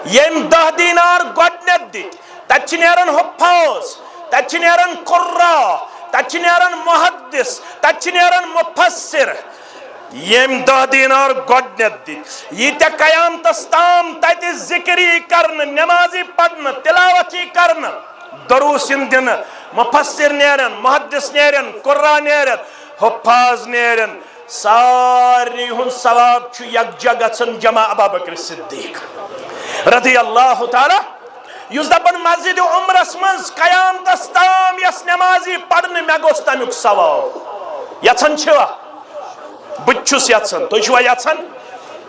ییٚمۍ 10 دینار گۄڈٕنیتھ دِتۍ تتہِ چھِ نیران حُفاظ، تتہِ چھِ نیران قُرا، تتہِ چھِ نیران محدث، تتہِ چھِ نیران مُفسر. ییٚمۍ 10 دینار گۄڈٕنیتھ دِتۍ، ییٖتیاہ قیامتس تام تتہِ ذِکر یی کرنہٕ، نٮ۪ماز یی پرنہٕ، تِلاوت یی کرنہٕ، دروٗس یِن دِنہٕ، مُفسر نیرن، محدث نیرن، قُرا نیرن، حُفاظ نیرن، سارنٕے ہُنٛد ثواب چھُ یکجا گژھان جمع ابوٗ بکر صدیق رضی اللہ تعالیٰ. یُس دپان مسجد عمرس منٛز قیامتس تام یس نٮ۪ماز یی پرنہٕ، مےٚ گوٚژھ تمیُک ثواب. یژھان چھِوا؟ بہٕ تہِ چھُس یژھان، تُہۍ چھِوا یژھان؟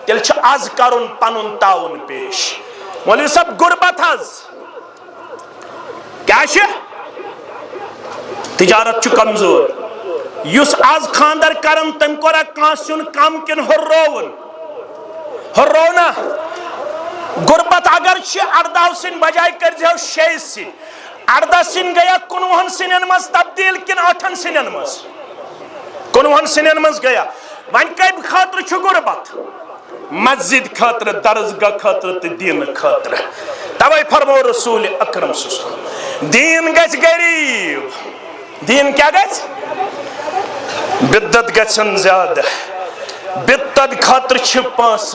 تیل چھ آز کرن پنن تعاون پیش مولوی صاحب غربت حظ کیا چھ تجارت چھ کمزور یس آز خاندر کرن تم کورا کانسیون کم کن ہررون ہررونا غربت اگر چھ 18 سن بجائے کر جو 6 سن 18 سن گیا 19 سنن مز تبدیل کن 8 سنن مز 19 سنن مز گیا ون کم خاطر چھ غربت مسجد خاطر درسگاہ خاطر تے دین خاطر توے فرمو رسول اکرم صلی اللہ علیہ وسلم دین گژھ غریب دین کیا گژھ بدت گژھن زیادہ بدت خاطر چھ پانس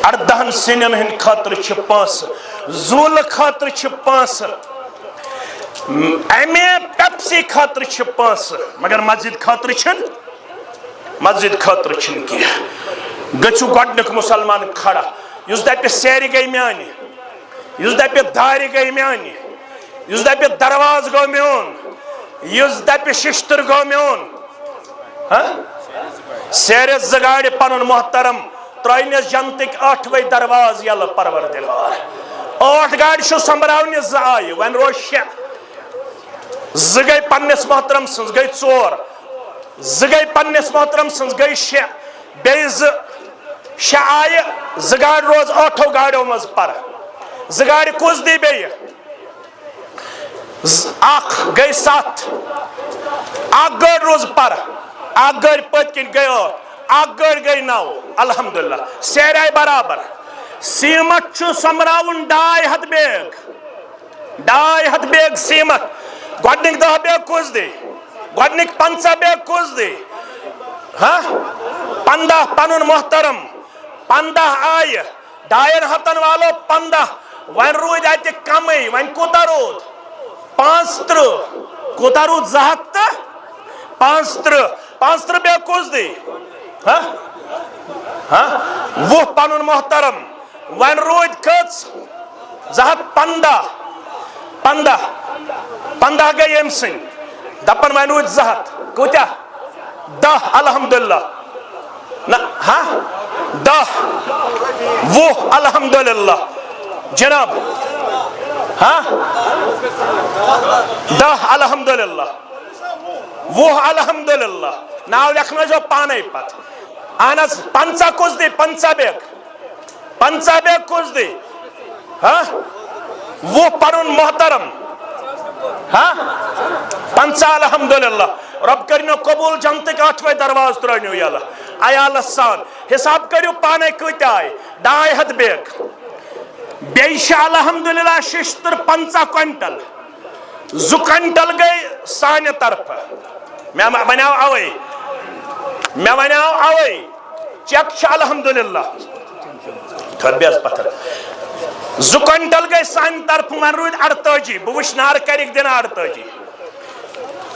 18 سنن ہن خاطر چھ پانس زول خاطر چھ پانس ایمے پیپسی خاطر چھ پانس مگر مسجد خاطر چھن مسجد خاطر چھن کی گچو گۄڈنیُک مسلمان کھڑا یُس دپہِ سیرِ گئی میانہِ یُس دپہِ دارِ گئی میانہِ یُس دپہِ درواز گوٚو میون یُس دپہِ ششتر گوٚو میون سیرِ زٕ گاڑِ پنُن محترم ترٲینس جنتٕکۍ 8 درواز یلہٕ پروردگار 8 گاڑِ چھُ سمبراونہِ 2 آیہِ وۄنۍ روز 6 2 گٔے پننِس محترم سٕنٛز گٔے 4 2 گٔے پننِس محترم سٕنٛز گٔے 6 بیٚیہِ 6 آیہِ 2 گاڑِ روز 8 گاڑیو منٛز پر 2 گاڑِ کُس دی بیٚیہِ 1 گٔے 7 1 گٲڑۍ روز پر 1 گٲڑۍ پٔتۍ کِنۍ گٔے 8 1 گٲڑۍ گٔے 9 الحمدللہ سیرِ آیہِ برابر سیٖمٹ چھُ سوٚمبراوُن 250 بیگ 250 بیگ سیٖمٹ گۄڈنِکۍ 10 بیگ کُس دی گۄڈنِکۍ 50 بیگ کُس دی 15 پنُن محترم 15 آیہِ 250 والو 15 وۄنۍ روٗدۍ اَتہِ کمٕے وۄنۍ کوٗتاہ روٗد 35 کوٗتاہ روٗد 200 تہٕ 35 بیگ کُس دی 20 پنُن محترم وۄنۍ روٗدۍ کٔژ 215 15 گٔے ییٚمہِ سٕنٛدۍ دپن وۄنۍ روٗدۍ 200 کوٗتاہ 10 الحمدللہ نہ 10 20 الحمدللہ جناب 10 الحمدللہ 20 الحمدللہ ناو لیکھنٲیزیو پانے پت اہن حظ 50 کُس دی 50 بیگ 50 بیگ کُس دی 20 پنُن محترم 50 الحمدللہ رب کرنو قبول جنتٕکۍ 8 درواز ترٲنیو یلہٕ عیالس سان حساب کٔرِو پانے کۭتیاہ آیہِ 250 بیگ بیٚیہِ چھِ الحمدللہ ششتر 50 کوینٹل 2 کوینٹل گٔے سانہِ طرفہٕ مےٚ ونیو اوے چیک چھِ الحمدللہ خٲر بیٚہہ حظ پتھر 2 کوینٹل گٔے سانہِ طرفہٕ وۄنۍ روٗدۍ 48 بہٕ وٕچھِ نارٕ کرِکھ دِنہٕ 48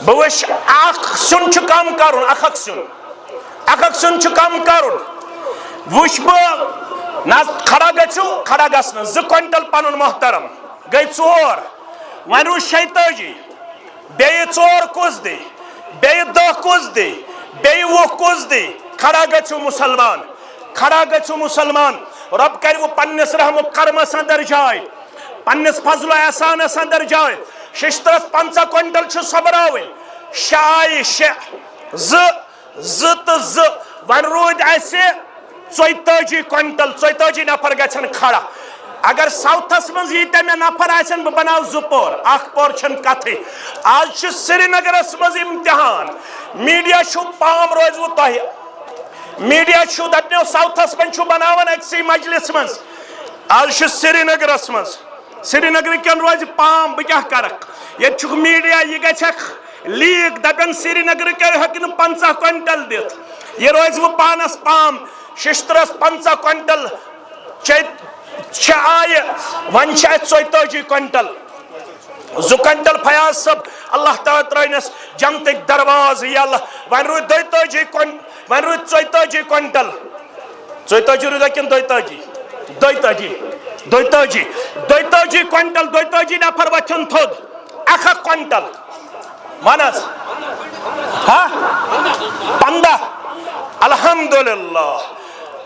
بہٕ وٕچھِ اکھ سیُن چھُ کم کرُن اکھ سیُن چھُ کم کرُن وٕچھِ بہٕ نہ کھڑا گژھِو کھڑا گژھنہٕ 2 کوینٹل پنُن محترم گٔے 4 وۄنۍ روٗد 46 بیٚیہِ 4 کُس دی بیٚیہِ 10 کُس دی بیٚیہِ 20 کُس دی کھڑا گژھِو مسلمان رب کرِ وۄنۍ پننِس رحم کرمس اندر جاے پننِس فضل و احسانس اندر جاے ششترس 50 کوینٹل چھُ سوٚمبراوٕنۍ 6 آیہِ 6 2 تہٕ 2 وۄنۍ روٗدۍ اَسہِ 42 کوینٹل 42 نفر گژھن کھڑا اگر ساؤتھس منٛز ییٖتیاہ مےٚ نفر آسن بہٕ بناو 2 پور 1 پور چھنہٕ کتھٕے آز چھُ سرینگرس منٛز امتحان میڈیا چھُ پام روزوٕ تۄہہِ میڈیا چھُ دپنو ساؤتھس منٛز چھُ بناوان أکسٕے مجلس منٛز آز چھُ سرینگرس منٛز سرینگرٕکٮ۪ن روزِ پام بہٕ کیٛاہ کرکھ ییٚتہِ چھُکھ میڈیا یہِ گژھٮ۪کھ لیٖک دپن سرینگرٕکٮ۪ن ہیٚکہِ نہٕ 50 کوینٹل دِتھ یہِ روزِ وۄنۍ پانس پام ششترس 50 کوینٹل 6 آیہِ وۄنۍ چھِ اَتہِ 42 کوینٹل 2 کوینٹل فیاض صٲب اللہ تعالیٰ ترٲینس جنتٕکۍ درواز یلہٕ وۄنۍ روٗدۍ 42 کوینٹل 42 روٗدا کِنہٕ 22 کوینٹل 22 نفر وۄتھن تھوٚد 1 کوینٹل ون حظ 15 الحمدللہ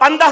15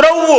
53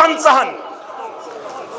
50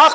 1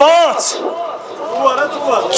5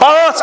5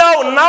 9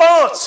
5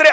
3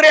3